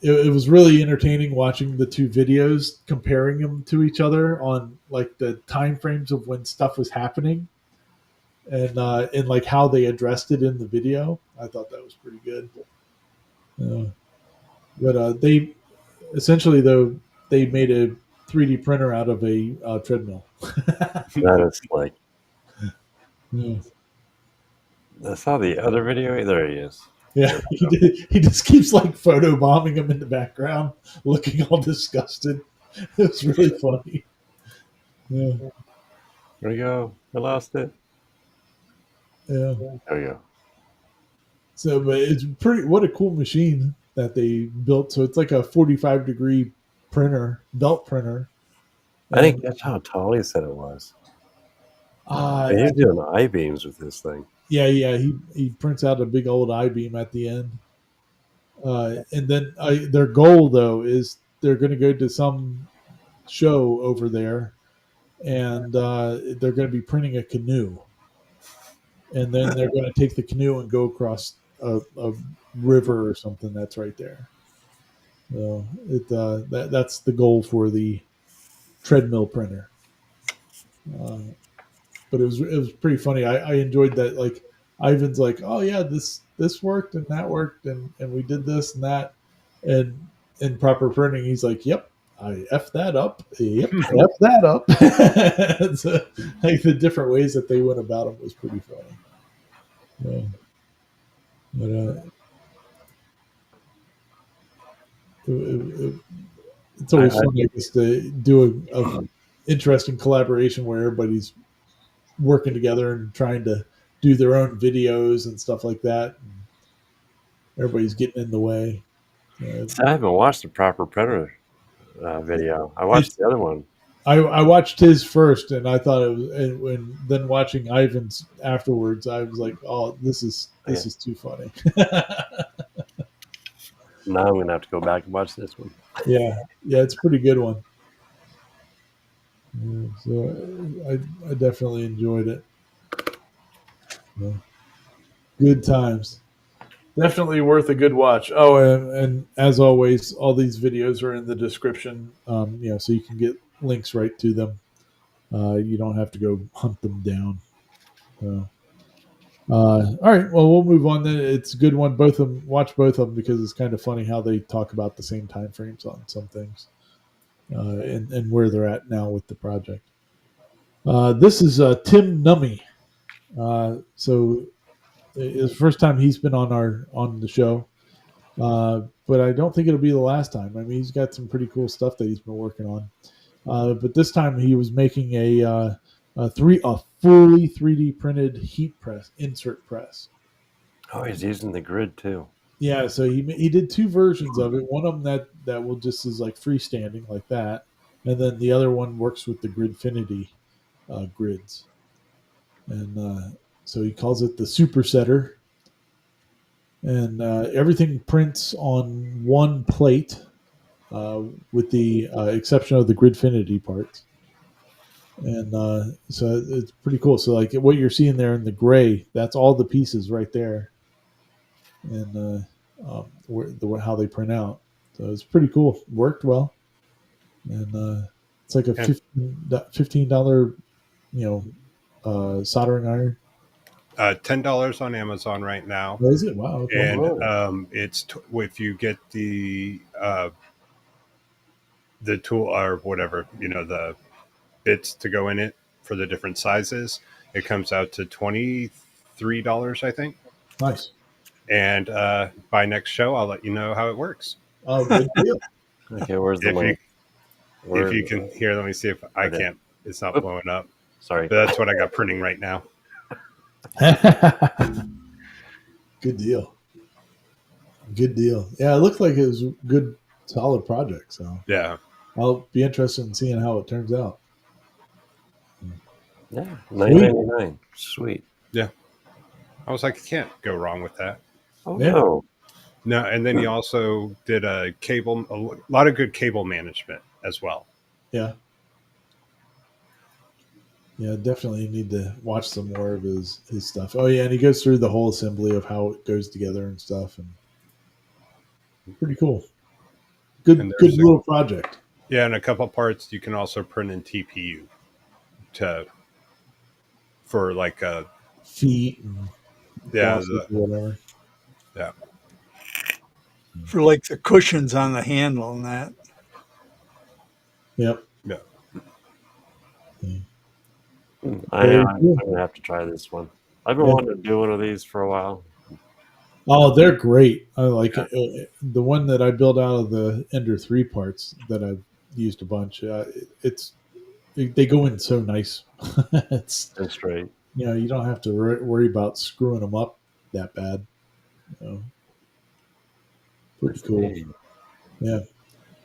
it was really entertaining watching the two videos, comparing them to each other on like the time frames of when stuff was happening, and like how they addressed it in the video. I thought that was pretty good. But they essentially though they made a 3D printer out of a treadmill. That is like. Yeah. I saw the other video. There he is. Yeah, he just keeps like photobombing him in the background, looking all disgusted. It's really funny. Yeah, There we go. I lost it. yeah. There we go. So, but it's pretty. What a cool machine that they built. So it's like a 45-degree printer, belt printer. I think that's how tall he said it was. And he's doing I-beams with this thing. Yeah. He prints out a big old I-beam at the end. And then their goal though is they're going to go to some show over there, and they're going to be printing a canoe, and then they're going to take the canoe and go across a river or something that's right there. So that's the goal for the treadmill printer. But it was pretty funny. I enjoyed that. Like Ivan's like, oh yeah, this worked and that worked, and we did this and that, and in proper printing, he's like, yep, I F that up. Yep, F that up. So, like the different ways that they went about it was pretty funny. Yeah. But it's always fun, I guess, to do a interesting collaboration where everybody's working together and trying to do their own videos and stuff like that. Everybody's getting in the way. I haven't watched the proper printer video. I watched the other one. I watched his first, and I thought it was, and then watching Ivan's afterwards, I was like, "Oh, this is too funny." Now I'm gonna have to go back and watch this one. Yeah, it's a pretty good one. Yeah, so I definitely enjoyed it. Yeah. Good times. Definitely worth a good watch. Oh, and as always, all these videos are in the description. So you can get links right to them. You don't have to go hunt them down. All right. Well, we'll move on then. It's a good one. Both of them. Watch both of them because it's kind of funny how they talk about the same time frames on some things, and where they're at now with the project. This is Tim Nummy. So it's the first time he's been on the show, but I don't think it'll be the last time. I mean, he's got some pretty cool stuff that he's been working on. But this time he was making a fully 3D printed heat press insert press. Oh, he's using the grid too. Yeah, so he did two versions of it. One of them that will just is like freestanding like that, and then the other one works with the Gridfinity grids. And so he calls it the Super Setter. And everything prints on one plate, with the exception of the Gridfinity parts. And so it's pretty cool. So like what you're seeing there in the gray, that's all the pieces right there, and how they print out. So it's pretty cool. Worked well, and it's like a $15 soldering iron. $10 on Amazon right now. Oh, is it? Wow. Okay. And it's if you get the tool or whatever, the bits to go in it for the different sizes, it comes out to $23, I think. Nice. And by next show, I'll let you know how it works. Oh, good deal. Okay, where's the link? If you can hear, let me see if I can't. It's not blowing up. Sorry. But that's what I got printing right now. Good deal. Yeah, it looks like it was a good, solid project. So yeah, I'll be interested in seeing how it turns out. Yeah, $9.99. Sweet. Yeah, I was like, I can't go wrong with that. Oh Yeah. No, and then he also did a lot of good cable management as well. Yeah. Yeah, definitely need to watch some more of his stuff. Oh yeah, and he goes through the whole assembly of how it goes together and stuff, and pretty cool. And Good there's little project. yeah, and a couple parts you can also print in TPU to for like Feet and yeah bosses or whatever. yeah. For like the cushions on the handle and that. Yep. Yeah. Yeah. I'm Very cool. gonna have to try this one. I've been Yeah. wanting to do one of these for a while. Oh, they're great. I like it. The one that I built out of the Ender 3 parts that I've used a bunch. They go in so nice. It's And straight. you don't have to worry about screwing them up that bad. You know, pretty cool. Hey. Yeah.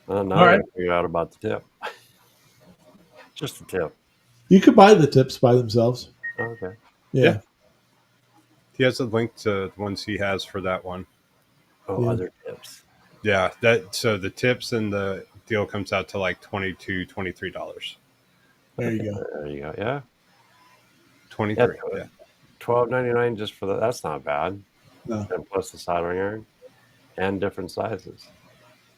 Now All I right. gotta figure out about the tip. Just the tip. You could buy the tips by themselves. Okay. Yeah. Yeah. He has a link to the ones he has for that one. Oh, Yeah. other tips. Yeah, that so the tips and the deal comes out to like $23. There you go. There you go. Yeah. 23. Yeah. Yeah. $12.99 just for that. That's not bad. No. And plus the soldering iron and different sizes.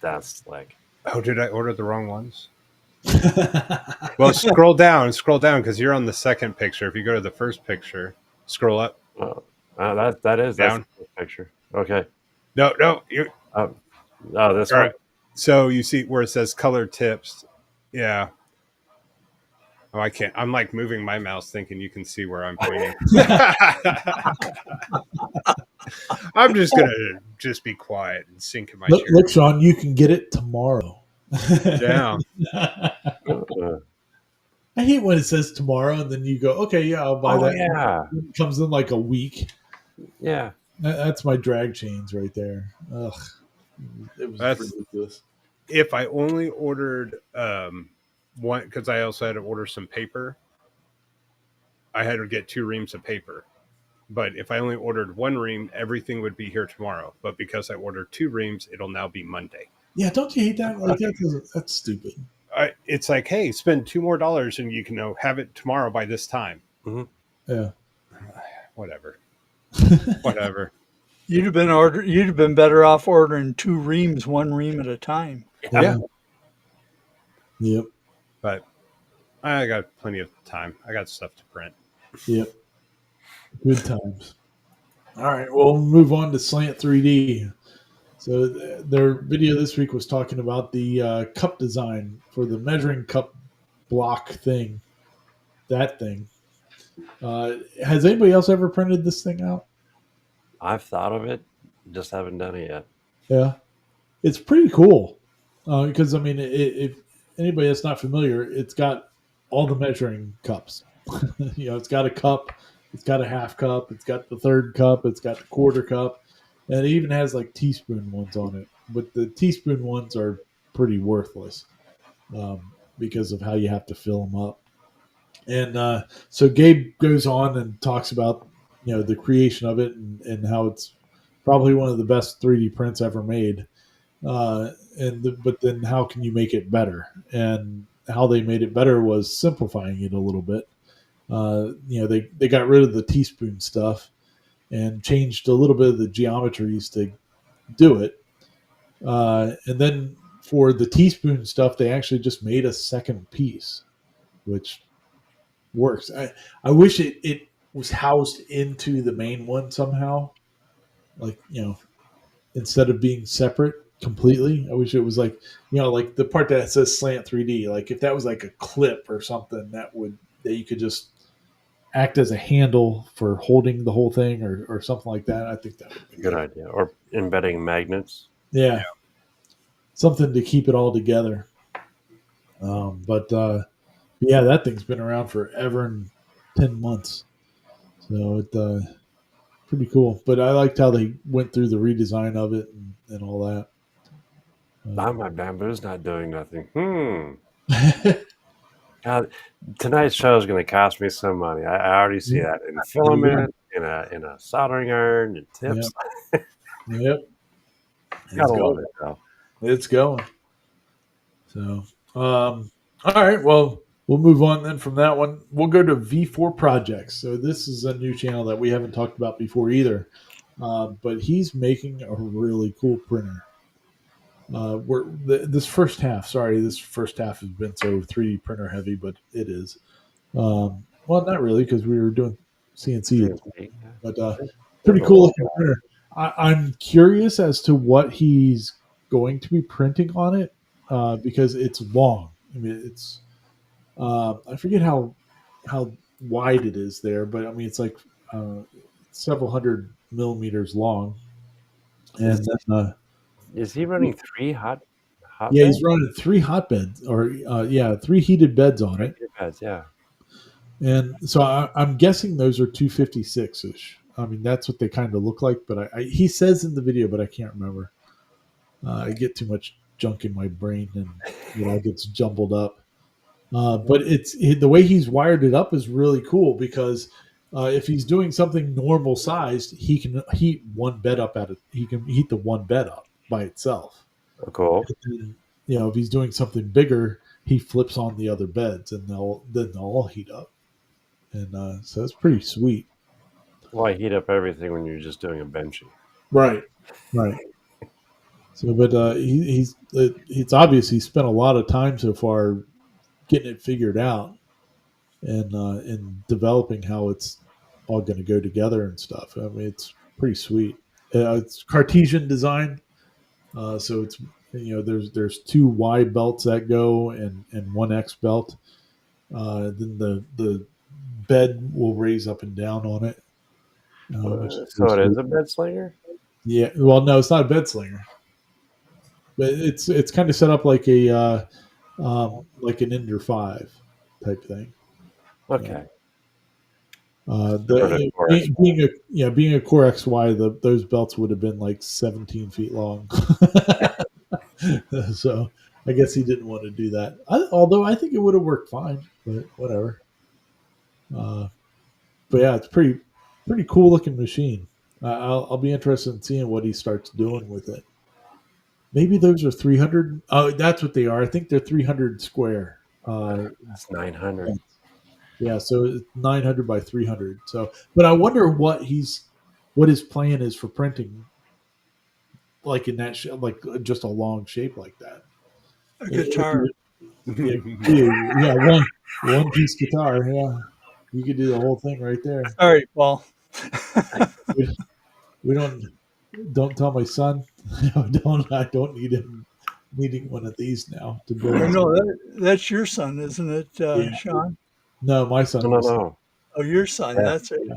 That's slick. Oh, did I order the wrong ones? Well, scroll down because you're on the second picture. If you go to the first picture, scroll up. Oh, that's Down. the picture. Okay. No, you. Oh, this All one. right. So you see where it says color tips. Yeah. Oh, I can't. I'm like moving my mouse, thinking you can see where I'm pointing. I'm just gonna just be quiet and sink in my chair. Look, Sean, you can get it tomorrow. Down. Uh, I hate when it says tomorrow and then you go, okay, yeah, I'll buy oh that. yeah, It comes in like a week. yeah. That's my drag chains right there. Ugh, it was That's- ridiculous. If I only ordered one, because I also had to order some paper, I had to get 2 reams of paper. But if I only ordered 1 ream, everything would be here tomorrow. But because I ordered 2 reams, it'll now be Monday. Yeah, don't you hate that? Like that's stupid. It's like, hey, spend $2 more and you can have it tomorrow by this time. Yeah. Whatever. Whatever. You'd have been better off ordering 2 reams, 1 ream at a time. Yeah. Yep. But I got plenty of time. I got stuff to print. Yep. Good times. All right. Well, we'll move on to Slant 3D. So their video this week was talking about the cup design for the measuring cup block thing. That thing. Has anybody else ever printed this thing out? I've thought of it, just haven't done it yet. Yeah. It's pretty cool. Because, I mean, if anybody that's not familiar, it's got all the measuring cups. It's got a cup, it's got a half cup, it's got the third cup, it's got the quarter cup, and it even has like teaspoon ones on it. But the teaspoon ones are pretty worthless because of how you have to fill them up. And so Gabe goes on and talks about the creation of it and how it's probably one of the best 3D prints ever made. But then how can you make it better? And how they made it better was simplifying it a little bit. They got rid of the teaspoon stuff and changed a little bit of the geometries to do it. And then for the teaspoon stuff, they actually just made a second piece, which works. I wish it was housed into the main one somehow, like instead of being separate completely. I wish it was like like the part that says Slant 3D, like if that was like a clip or something that you could just act as a handle for holding the whole thing or something like that. I think that would be Good idea. Or embedding magnets. Yeah. Something to keep it all together. But yeah, that thing's been around forever and 10 months. So it's pretty cool. But I liked how they went through the redesign of it and all that. Now my bamboo's not doing nothing. God, tonight's show is going to cost me some money. I already see that in filament, in a soldering iron, and tips. Yep. Gotta love it though. It's going. So, all right. Well, we'll move on then from that one. We'll go to V4 Projects. So this is a new channel that we haven't talked about before either. But he's making a really cool printer. This first half has been so 3D printer heavy, but it is. Well, not really, because we were doing CNC, but pretty cool looking printer. I'm curious as to what he's going to be printing on it, because it's long. I mean, it's I forget how wide it is there, but I mean it's like several hundred millimeters long, and then Is he running 3 hot yeah, beds? he's running 3 hotbeds, or 3 heated beds on it. Beds, yeah. And so I'm guessing those are 256 ish. I mean, that's what they kind of look like, but he says in the video, but I can't remember. I get too much junk in my brain and it all gets jumbled up. But the way he's wired it up is really cool, because if he's doing something normal sized, he can heat one bed up he can heat the one bed up by itself. Oh, cool. And then, if he's doing something bigger, he flips on the other beds, and they'll all heat up. And so it's pretty sweet. Why heat up everything when you're just doing a benching? Right. So, but it's obvious he spent a lot of time so far getting it figured out, and developing how it's all going to go together and stuff. I mean, it's pretty sweet. It's Cartesian design, so it's there's 2 Y belts that go, and one X belt. Then the bed will raise up and down on it. So it is a bed slinger? Yeah. Well, no, it's not a bed slinger, but it's kind of set up like like an Ender 5 type thing. Okay. Being a Core XY, those belts would have been like 17 feet long. So I guess he didn't want to do that. Although I think it would have worked fine, but whatever. But yeah, it's pretty cool looking machine. I'll be interested in seeing what he starts doing with it. Maybe those are 300. Oh, that's what they are. I think they're 300 square. That's 900. Yeah, so it's 900 by 300. So, but I wonder what his plan is for printing, like in that like just a long shape like that. A guitar. Yeah, one piece guitar. Yeah, you could do the whole thing right there. Sorry, Paul. We don't tell my son. I don't need him needing one of these now to build. No, that's your son, isn't it, Yeah. Sean? No, my son. No. Oh, your son. Yeah. That's it.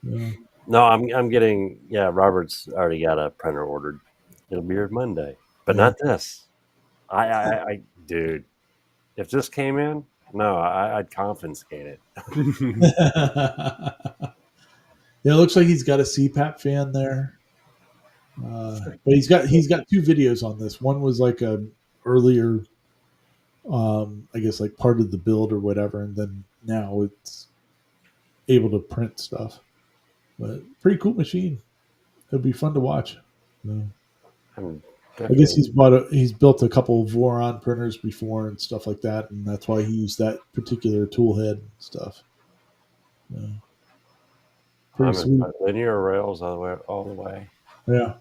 Yeah. No, I'm getting. Yeah, Robert's already got a printer ordered. It'll be here Monday, but not this. I dude, if this came in, no, I'd confiscate it. Yeah, it looks like he's got a CPAP fan there. But he's got 2 videos on this. One was like a earlier, I guess like part of the build or whatever, and then now it's able to print stuff. But pretty cool machine. It'd be fun to watch. Yeah. I guess he's built a couple of Voron printers before and stuff like that, and that's why he used that particular tool head and stuff. Yeah. Pretty sweet. Linear rails all the way. Yeah.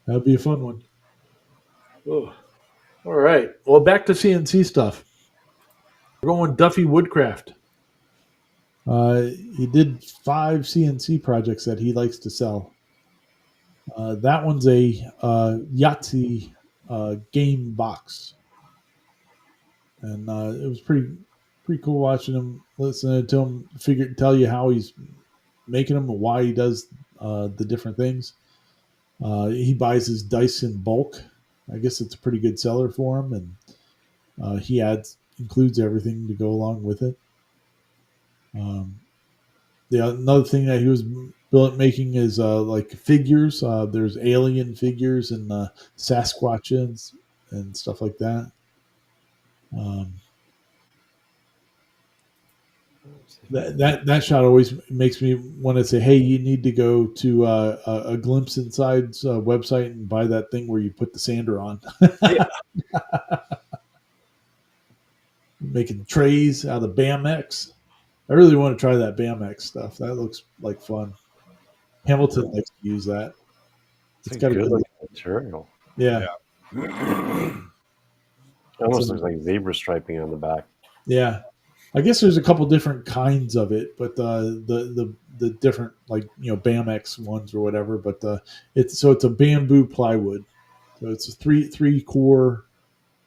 That'd be a fun one. Oh. All right. Well, back to CNC stuff. We're going Duffy Woodcraft. He did 5 CNC projects that he likes to sell. That one's a Yahtzee game box, and it was pretty cool watching him, listening to him, tell you how he's making them and why he does the different things. He buys his dice in bulk. I guess it's a pretty good seller for him, and he includes everything to go along with it. Another thing that he was making is like figures. There's alien figures and Sasquatches and stuff like that. That shot always makes me want to say, "Hey, you need to go to a Glimpse Inside's website and buy that thing where you put the sander on." Yeah. Making trays out of BAMX. I really want to try that BAMX stuff. That looks like fun. Hamilton likes to use that. It's Got a good good material. yeah. It almost looks like zebra striping on the back. Yeah. I guess there's a couple different kinds of it, but the different BAMX ones or whatever. But it's a bamboo plywood, so it's a three core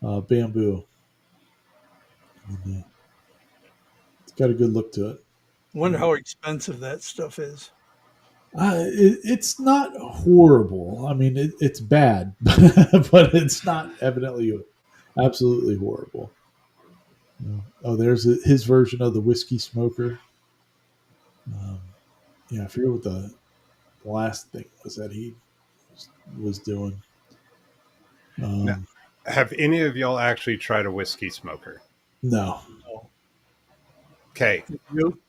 bamboo. And, it's got a good look to it. I wonder how expensive that stuff is. It's not horrible. I mean, it's bad, but it's not evidently absolutely horrible. Oh, there's his version of the whiskey smoker. I forget what the last thing was that he was doing. Now, have any of y'all actually tried a whiskey smoker? No. Okay. You?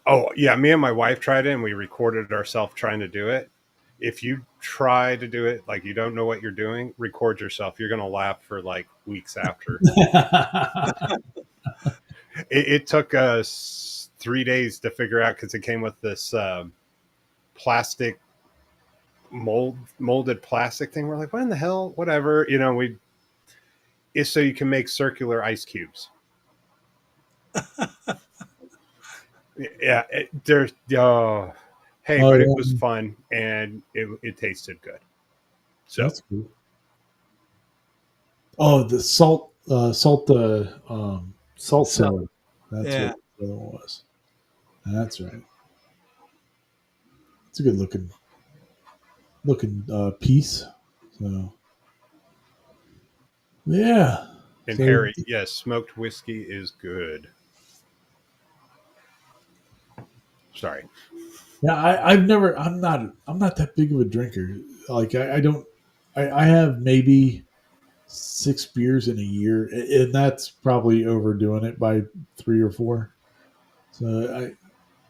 Oh, yeah. Me and my wife tried it, and we recorded ourselves trying to do it. If you try to do it like you don't know what you're doing, record yourself. You're going to laugh for like weeks after. It took us 3 days to figure out because it came with this plastic molded plastic thing. We're like, what in the hell? Whatever. It's so you can make circular ice cubes. Yeah, but it was fun and it tasted good. So that's cool. Oh, the salt cellar. That's what the other one was. That's right. It's a good looking piece. So yeah. And Harry, yes, smoked whiskey is good. Sorry. Yeah, I'm not that big of a drinker. Like I have maybe 6 beers in a year, and that's probably overdoing it by 3 or 4. So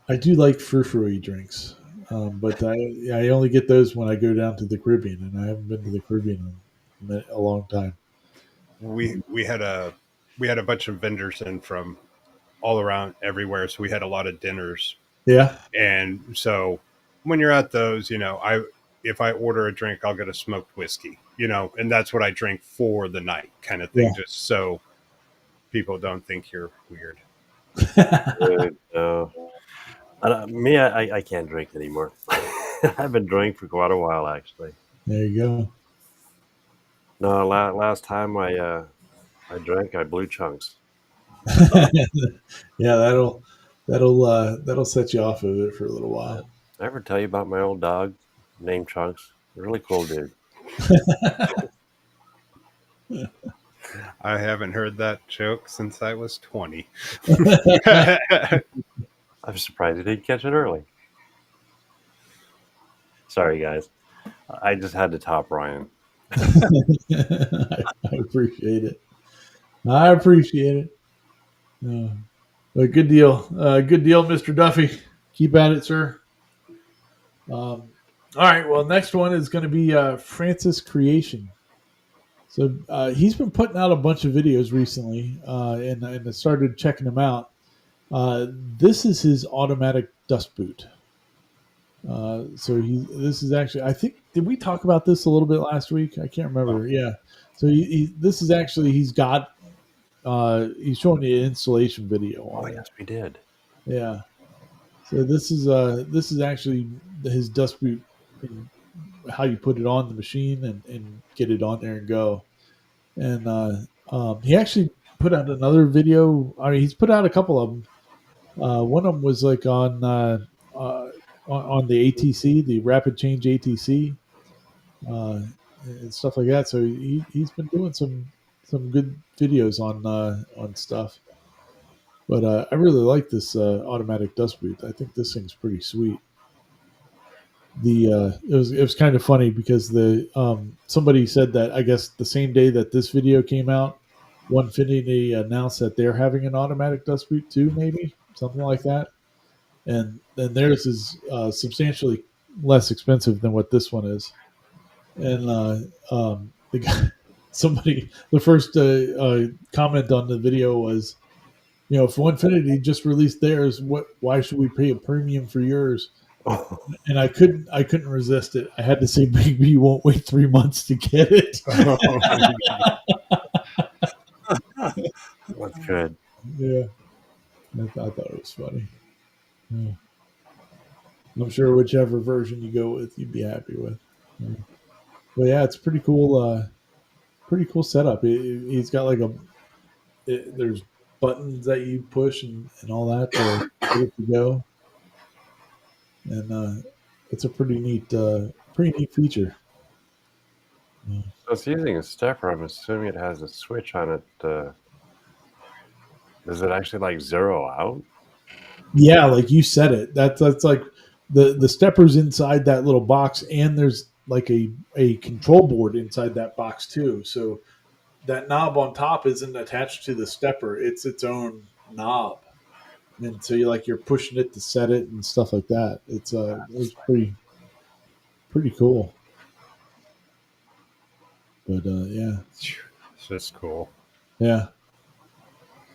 I do like frou-frou drinks, but I only get those when I go down to the Caribbean, and I haven't been to the Caribbean in a long time. We had a bunch of vendors in from all around everywhere, so we had a lot of dinners. Yeah, and so when you're at those, if I order a drink, I'll get a smoked whiskey, and that's what I drink for the night, kind of thing, just so people don't think you're weird. Me, I can't drink anymore. I've been drinking for quite a while, actually. There you go. No, last time I drank, I blew chunks. Yeah, that'll set you off of it for a little while. I ever tell you about my old dog named Chunks? Really cool dude. I haven't heard that joke since I was 20. I'm surprised you didn't catch it early. Sorry, guys. I just had to top Ryan. I appreciate it. I appreciate it. But good deal. Good deal, Mr. Duffy. Keep at it, sir. All right. Well, next one is going to be Francis Creation. So he's been putting out a bunch of videos recently, and I started checking them out. This is his automatic dust boot. This is actually, I think, did we talk about this a little bit last week? I can't remember. Oh. Yeah. So this is actually, he's showing the installation video. Oh, yes, we did. Yeah. So this is actually his dust boot, how you put it on the machine and get it on there and go. And he actually put out another video. I mean, he's put out a couple of them. One of them was like on the ATC, the Rapid Change ATC, and stuff like that. So he's been doing some good videos on stuff. But I really like this automatic dust boot. I think this thing's pretty sweet. It was kind of funny because somebody said that I guess the same day that this video came out, Onefinity announced that they're having an automatic dust boot too, maybe something like that. And theirs is substantially less expensive than what this one is. And the guy, the first comment on the video was, if Onefinity just released theirs, why should we pay a premium for yours? And I couldn't resist it. I had to say, maybe you won't wait 3 months to get it. That's good. Yeah, I thought it was funny. Yeah. I'm sure whichever version you go with, you'd be happy with. Yeah. But yeah, it's pretty cool. Pretty cool setup. He's got like there's buttons that you push and all that to get it to go, and it's a pretty neat feature. So it's using a stepper. I'm assuming it has a switch on it. Does it actually like zero out? Yeah, like you said it. That's like the stepper's inside that little box, and there's like a control board inside that box too. So that knob on top isn't attached to the stepper; it's its own knob, and so you're pushing it to set it and stuff like that. It's pretty cool. But yeah, It's just cool. yeah.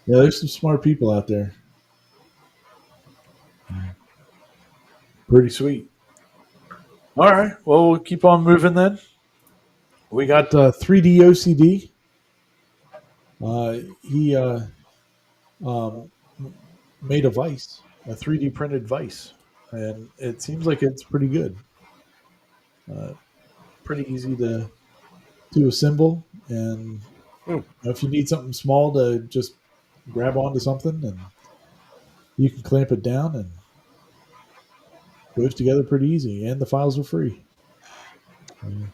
There's some smart people out there. Pretty sweet. All right. Well, we'll keep on moving then. We got 3D OCD. He made a vise, a 3D printed vise, and it seems like it's pretty good. Pretty easy to assemble, and if you need something small to just grab onto something, and you can clamp it down, and it goes together pretty easy, and the files are free.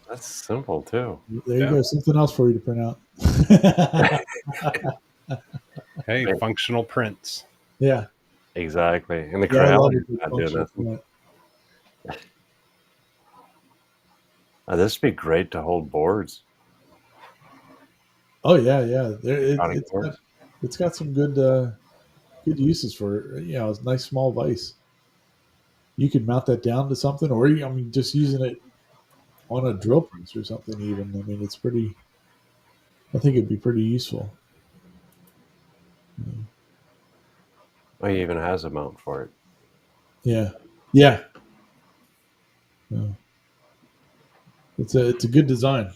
That's simple too. There you go, something else for you to print out. Hey, functional prints. Yeah, exactly. And the I love Corel, it. not doing nothing. This would be great to hold boards. Oh yeah. It's got some good uses for a nice small vise. You could mount that down to something, or just using it on a drill press or something. Even it's pretty. I think it'd be pretty useful. Oh, he even has a mount for it. Yeah. It's a good design.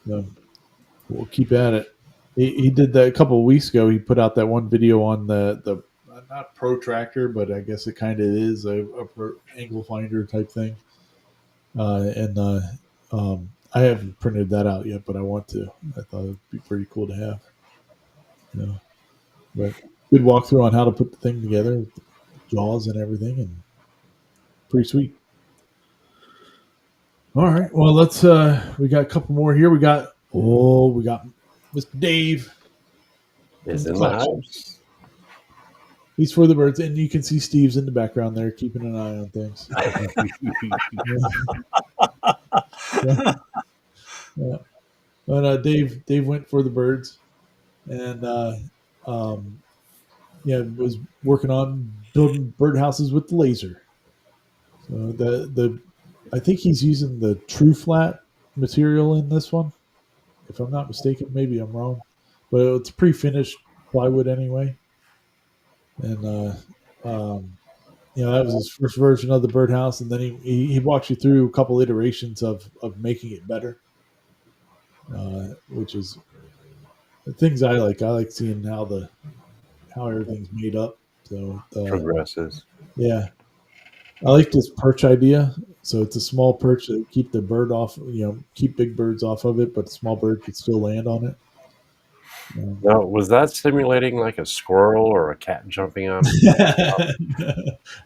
We'll keep at it. He did that a couple of weeks ago. He put out that one video on the not protractor, but I guess it kind of is a angle finder type thing. I haven't printed that out yet, but I want to. I thought it'd be pretty cool to have. But good walkthrough on how to put the thing together, with the jaws and everything, and pretty sweet. All right, well let's. We got a couple more here. We got Mr. Dave. Is in the house. He's for the birds, and you can see Steve's in the background there, keeping an eye on things. Yeah. But Dave went for the birds, and was working on building birdhouses with the laser. So I think he's using the True Flat material in this one, if I'm not mistaken. Maybe I'm wrong, but it's pre-finished plywood anyway. And that was his first version of the birdhouse, and then he walks you through a couple iterations of making it better, which is the things I like. I like seeing how everything's made up. So progresses. Yeah, I like this perch idea. So it's a small perch that keep the bird off. Keep big birds off of it, but the small bird could still land on it. Now, was that simulating like a squirrel or a cat jumping on a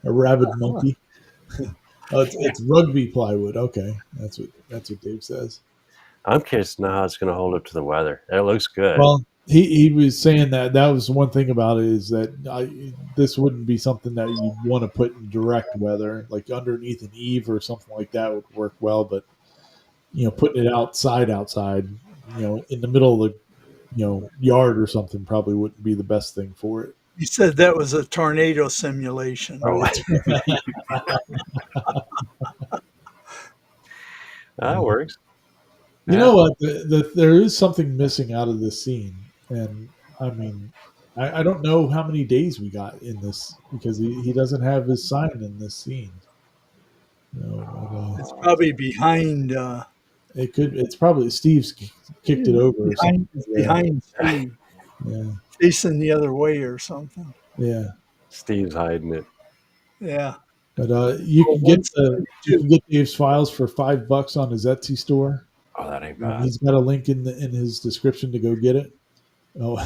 rabid monkey? It's rugby plywood. Okay, that's what Dave says. I'm curious now how it's going to hold up to the weather. It looks good. Well, he was saying that was one thing about it, is that this wouldn't be something that you'd want to put in direct weather, like underneath an eave or something like that would work well. But putting it outside, in the middle of the yard or something probably wouldn't be the best thing for it. He said that was a tornado simulation. Oh, that works. You Yeah. know what? There is something missing out of this scene, and I mean, I don't know how many days we got in this because he doesn't have his sign in this scene. No, but, It's probably behind it could. It's probably Steve's kicked it over or something. it's Yeah, behind Steve, yeah, facing the other way or something. yeah. Steve's hiding it. Yeah. But Oh, you 172. can get Dave's files for $5 on his Etsy store. Oh, that ain't And bad. he's got a link in his description to go get it. Oh,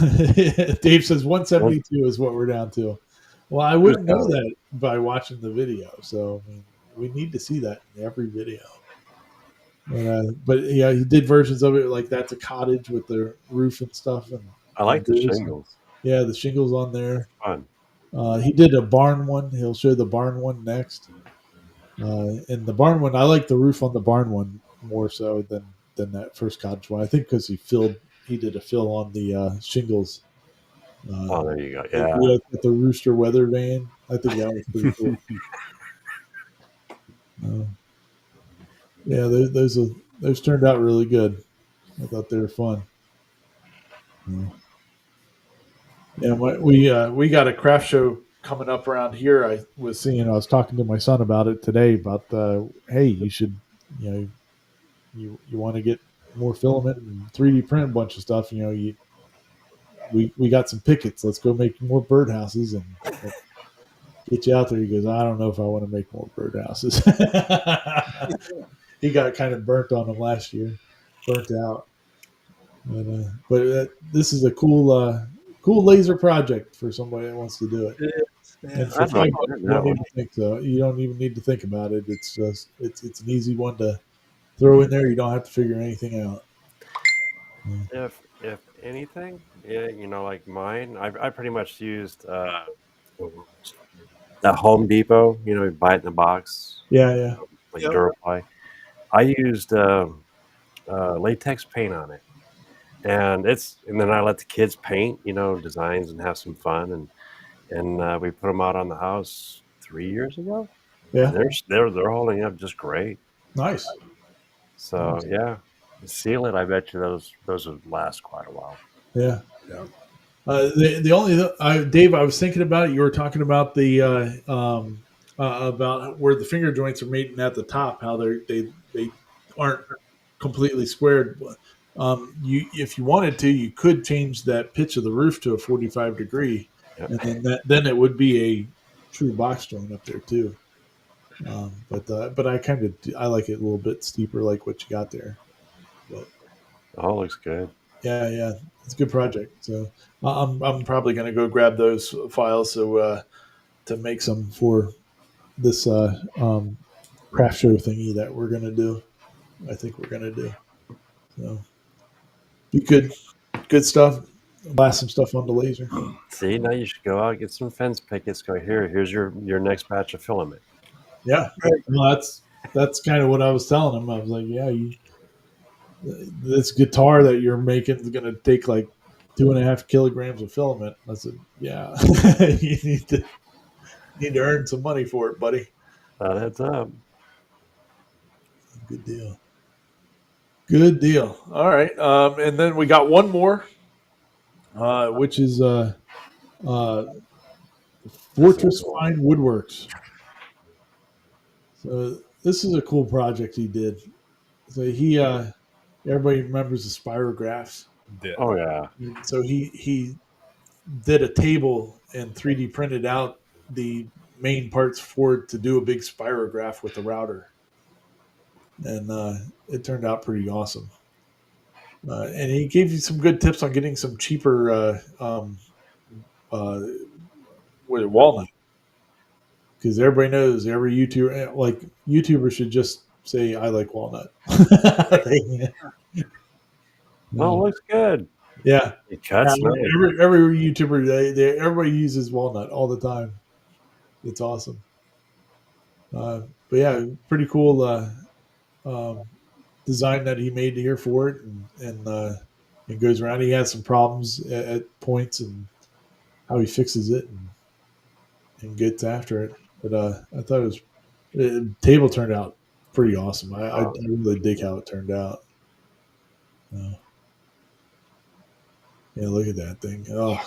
Dave says 172 is what we're down to. Well, I wouldn't know that by watching the video. So I mean, we need to see that in every video. But yeah, he did versions of it like that's a cottage with the roof and stuff. And I like the doors. shingles. Yeah, the shingles on there. Fun. He did a barn one. He'll show the barn one next. And the barn one, I like the roof on the barn one more so than that first cottage one. I think because he did a fill on the shingles. Oh, there you go. Yeah. With the rooster weather van. I think that was pretty cool. Yeah, those turned out really good. I thought they were fun. Yeah, we got a craft show coming up around here. I was talking to my son about it today. About hey, you should, you want to get more filament and 3D print a bunch of stuff. We got some pickets. Let's go make more birdhouses and get you out there. He goes, I don't know if I want to make more birdhouses. He got kind of burnt on them last year, burnt out. But this is a cool laser project for somebody that wants to do it. And for $5, you don't even think so. You don't even need to think about it. It's just it's an easy one to throw in there. You don't have to figure anything out. If anything, yeah, like mine, I pretty much used that Home Depot. You buy it in the box. Yeah. Like Duraply. I used latex paint on it, and then I let the kids paint, designs and have some fun, and we put them out on the house 3 years ago. Yeah, they're holding up just great. Nice. So yeah, seal it. I bet you those would last quite a while. Yeah. The only Dave, I was thinking about it. You were talking about the about where the finger joints are meeting at the top, how they aren't completely squared. If you wanted to, you could change that pitch of the roof to a 45 degree, and then it would be a true box joint up there too. But I like it a little bit steeper, like what you got there. But, looks good. Yeah, it's a good project. So I'm probably going to go grab those files to make some for this craft show thingy that we're going to do. I think we're going to do. So be good stuff. Blast some stuff on the laser. See, now you should go out, get some fence pickets. Go here's your next batch of filament. Yeah, well, that's kind of what I was telling him. I was like, yeah, this guitar that you're making is going to take like 2.5 kilograms of filament. I said, yeah, you need to earn some money for it, buddy. That heads up. Good deal. All right, and then we got one more, which is Fortress Fine Woodworks. So this is a cool project he did. So everybody remembers the spirographs. Yeah. Oh yeah. So he did a table and 3D printed out the main parts for it to do a big spirograph with the router, and it turned out pretty awesome. And he gave you some good tips on getting some cheaper walnut, because everybody knows every YouTuber should just say I like walnut. Well, it looks good. Yeah, It cuts. every YouTuber everybody uses walnut all the time. It's awesome. But yeah, pretty cool design that he made here for it, and it goes around. He has some problems at points, and how he fixes it and gets after it. But I thought the table turned out pretty awesome. I really dig how it turned out. Yeah, look at that thing. Oh,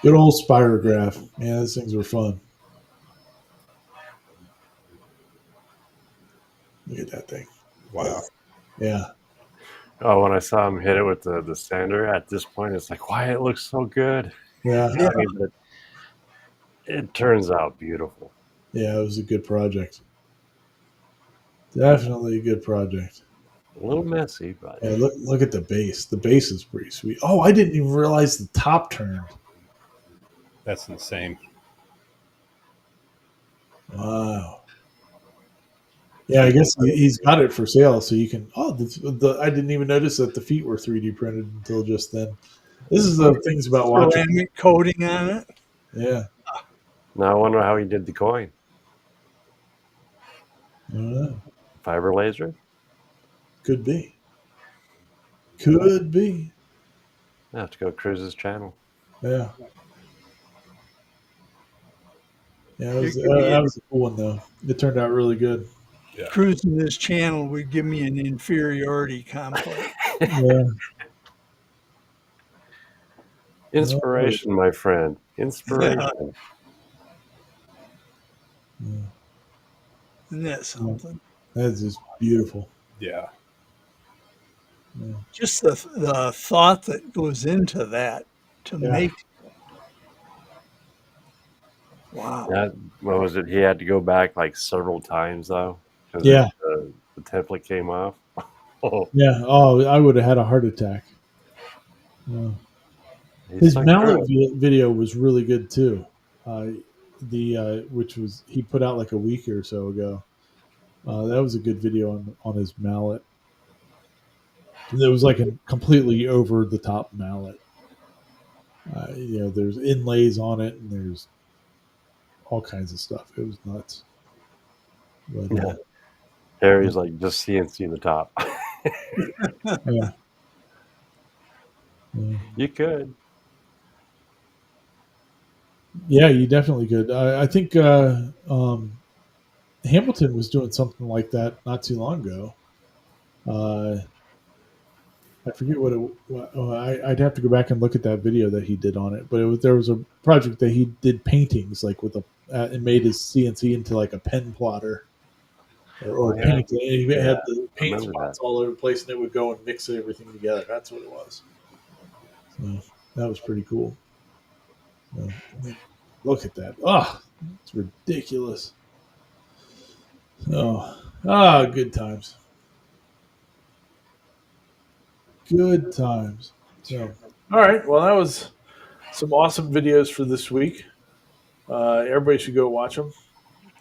good old spirograph. Man, those things were fun. Look at that thing. Wow. Yeah. Oh, when I saw him hit it with the sander, at this point, it's like, why it looks so good. Yeah. I mean, but it turns out beautiful. Yeah, it was a good project. Definitely a good project. A little messy, but Yeah, look at the base. The base is pretty sweet. Oh, I didn't even realize the top turned. That's insane. Wow. Yeah, I guess he's got it for sale, so you can. Oh, I didn't even notice that the feet were 3D printed until just then. This is the things about watching. Ceramic coating on it. Yeah. now I wonder how he did the coin. I don't know. Fiber laser? Could be. Could be. I have to go cruise his channel. Yeah. Yeah, It could be that was a cool one, though. It turned out really good. Yeah. cruising this channel would give me an inferiority complex. Yeah. Inspiration, my friend. Inspiration. Yeah. Isn't that something? That's just beautiful. Yeah. Yeah. Just the thought that goes into that to Yeah. make. Wow. What was it? He had to go back like several times though. 'Cause Yeah. The template came off. Oh, Yeah. Oh, I would have had a heart attack. Yeah. he's His so mallet good. video was really good too. Which was he put out like a week or so ago. That was a good video on his mallet. And it was like a completely over the top mallet. There's inlays on it, and there's all kinds of stuff. It was nuts. But, Yeah. Harry's like just CNC the top. yeah. Yeah. You could. Yeah, you definitely could. I think Hamilton was doing something like that not too long ago. I forget I'd have to go back and look at that video that he did on it. But there was a project that he did paintings like with and made his CNC into like a pen plotter or Yeah. paint. And he Yeah, had the I paint remember spots that. all over the place, and it would go and mix everything together. That's what it was. So that was pretty cool. Look at that. Oh, it's ridiculous. Good times. Good times. So, all right. Well, that was some awesome videos for this week. Everybody should go watch them.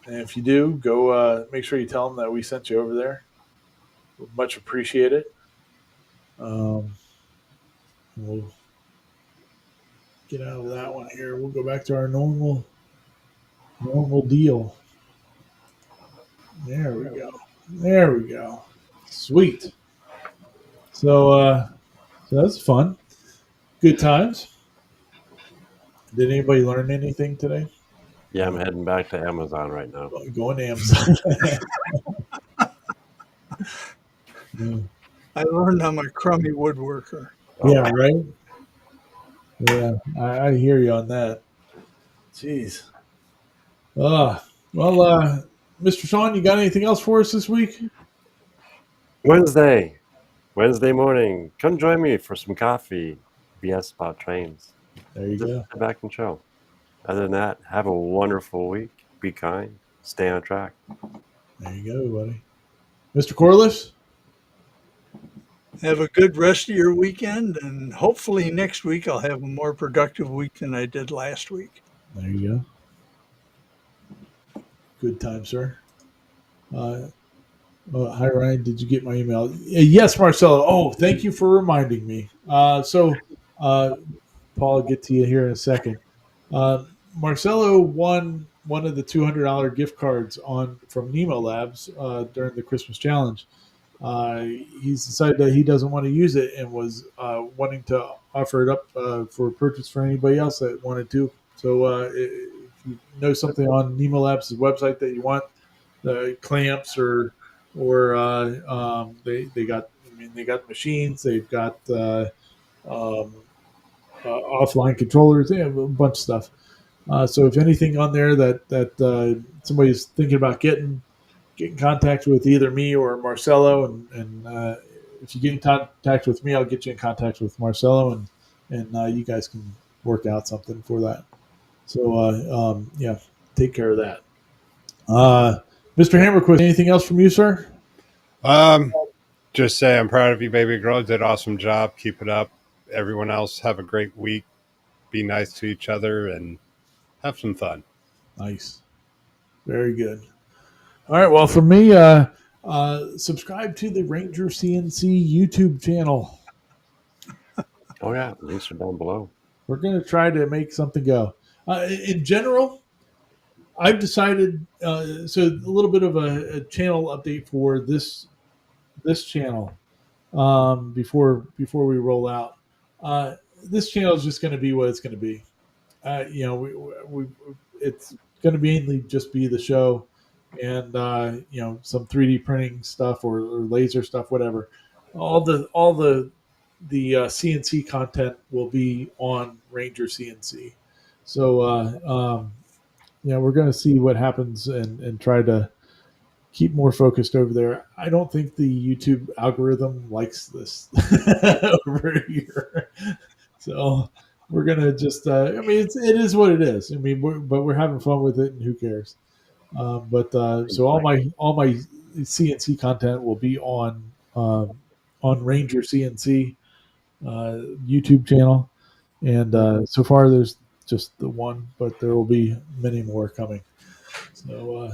And if you do, go make sure you tell them that we sent you over there. We'd much appreciate it. We'll get out of that one here. We'll go back to our normal deal. There we go. There we go. Sweet. So that's fun. Good times. Did anybody learn anything today? Yeah, I'm heading back to Amazon right now. Going to Amazon. Yeah. I learned I'm a crummy woodworker. Yeah, right. Yeah, I hear you on that. Jeez. Well, Mr. Sean, you got anything else for us this week? Wednesday morning. Come join me for some coffee. BS about trains. There you Just go. sit back and chill. Other than that, have a wonderful week. Be kind. Stay on track. There you go, buddy. Mr. Corliss? Have a good rest of your weekend, and hopefully next week I'll have a more productive week than I did last week. There you go. Good time, sir. Hi, Ryan. Did you get my email? Yes, Marcelo. Oh, thank you for reminding me. Paul, I'll get to you here in a second. Marcelo won one of the $200 gift cards from Nemo Labs during the Christmas challenge. he's decided that he doesn't want to use it and was wanting to offer it up for purchase for anybody else that wanted to. So if you know something on Nemo Labs' website that you want, the clamps or they got, I mean, they got machines, they've got um, offline controllers, they have a bunch of stuff. So if anything on there that somebody's thinking about get in contact with either me or Marcelo, and if you get in contact with me, I'll get you in contact with Marcelo, and you guys can work out something for that. So yeah, take care of that. Mr. Hammerquist, anything else from you, sir? Just say I'm proud of you, baby girl. You did an awesome job. Keep it up. Everyone else, have a great week. Be nice to each other and have some fun. Nice, very good. All right, well, for me, subscribe to the Ranger CNC YouTube channel. Oh yeah, links are down below. We're going to try to make something go. In general, I've decided. So a little bit of a channel update for this channel before we roll out. This channel is just going to be what it's going to be. We it's going to mainly just be the show, and some 3D printing stuff or laser stuff, whatever. All the CNC content will be on Ranger CNC. So we're going to see what happens and try to keep more focused over there. I don't think the YouTube algorithm likes this over here. So we're gonna just. I mean, it is what it is. I mean, but we're having fun with it, and who cares? So all my CNC content will be on Ranger CNC YouTube channel, and so far there's just the one, but there will be many more coming. So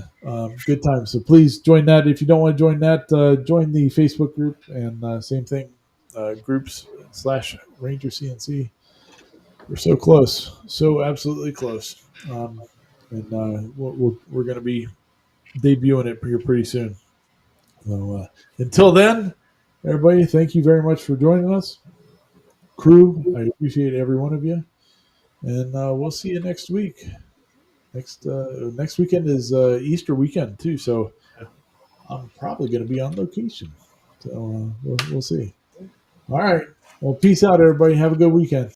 good time. So please join that. If you don't want to join that, join the Facebook group, and same thing, groups/Ranger CNC. We're so close, so absolutely close, and we're going to be debuting it here pretty soon. So until then, everybody, thank you very much for joining us. Crew, I appreciate every one of you, and we'll see you next week. Next weekend is Easter weekend too, so I'm probably going to be on location. So we'll see. All right. Well, peace out, everybody. Have a good weekend.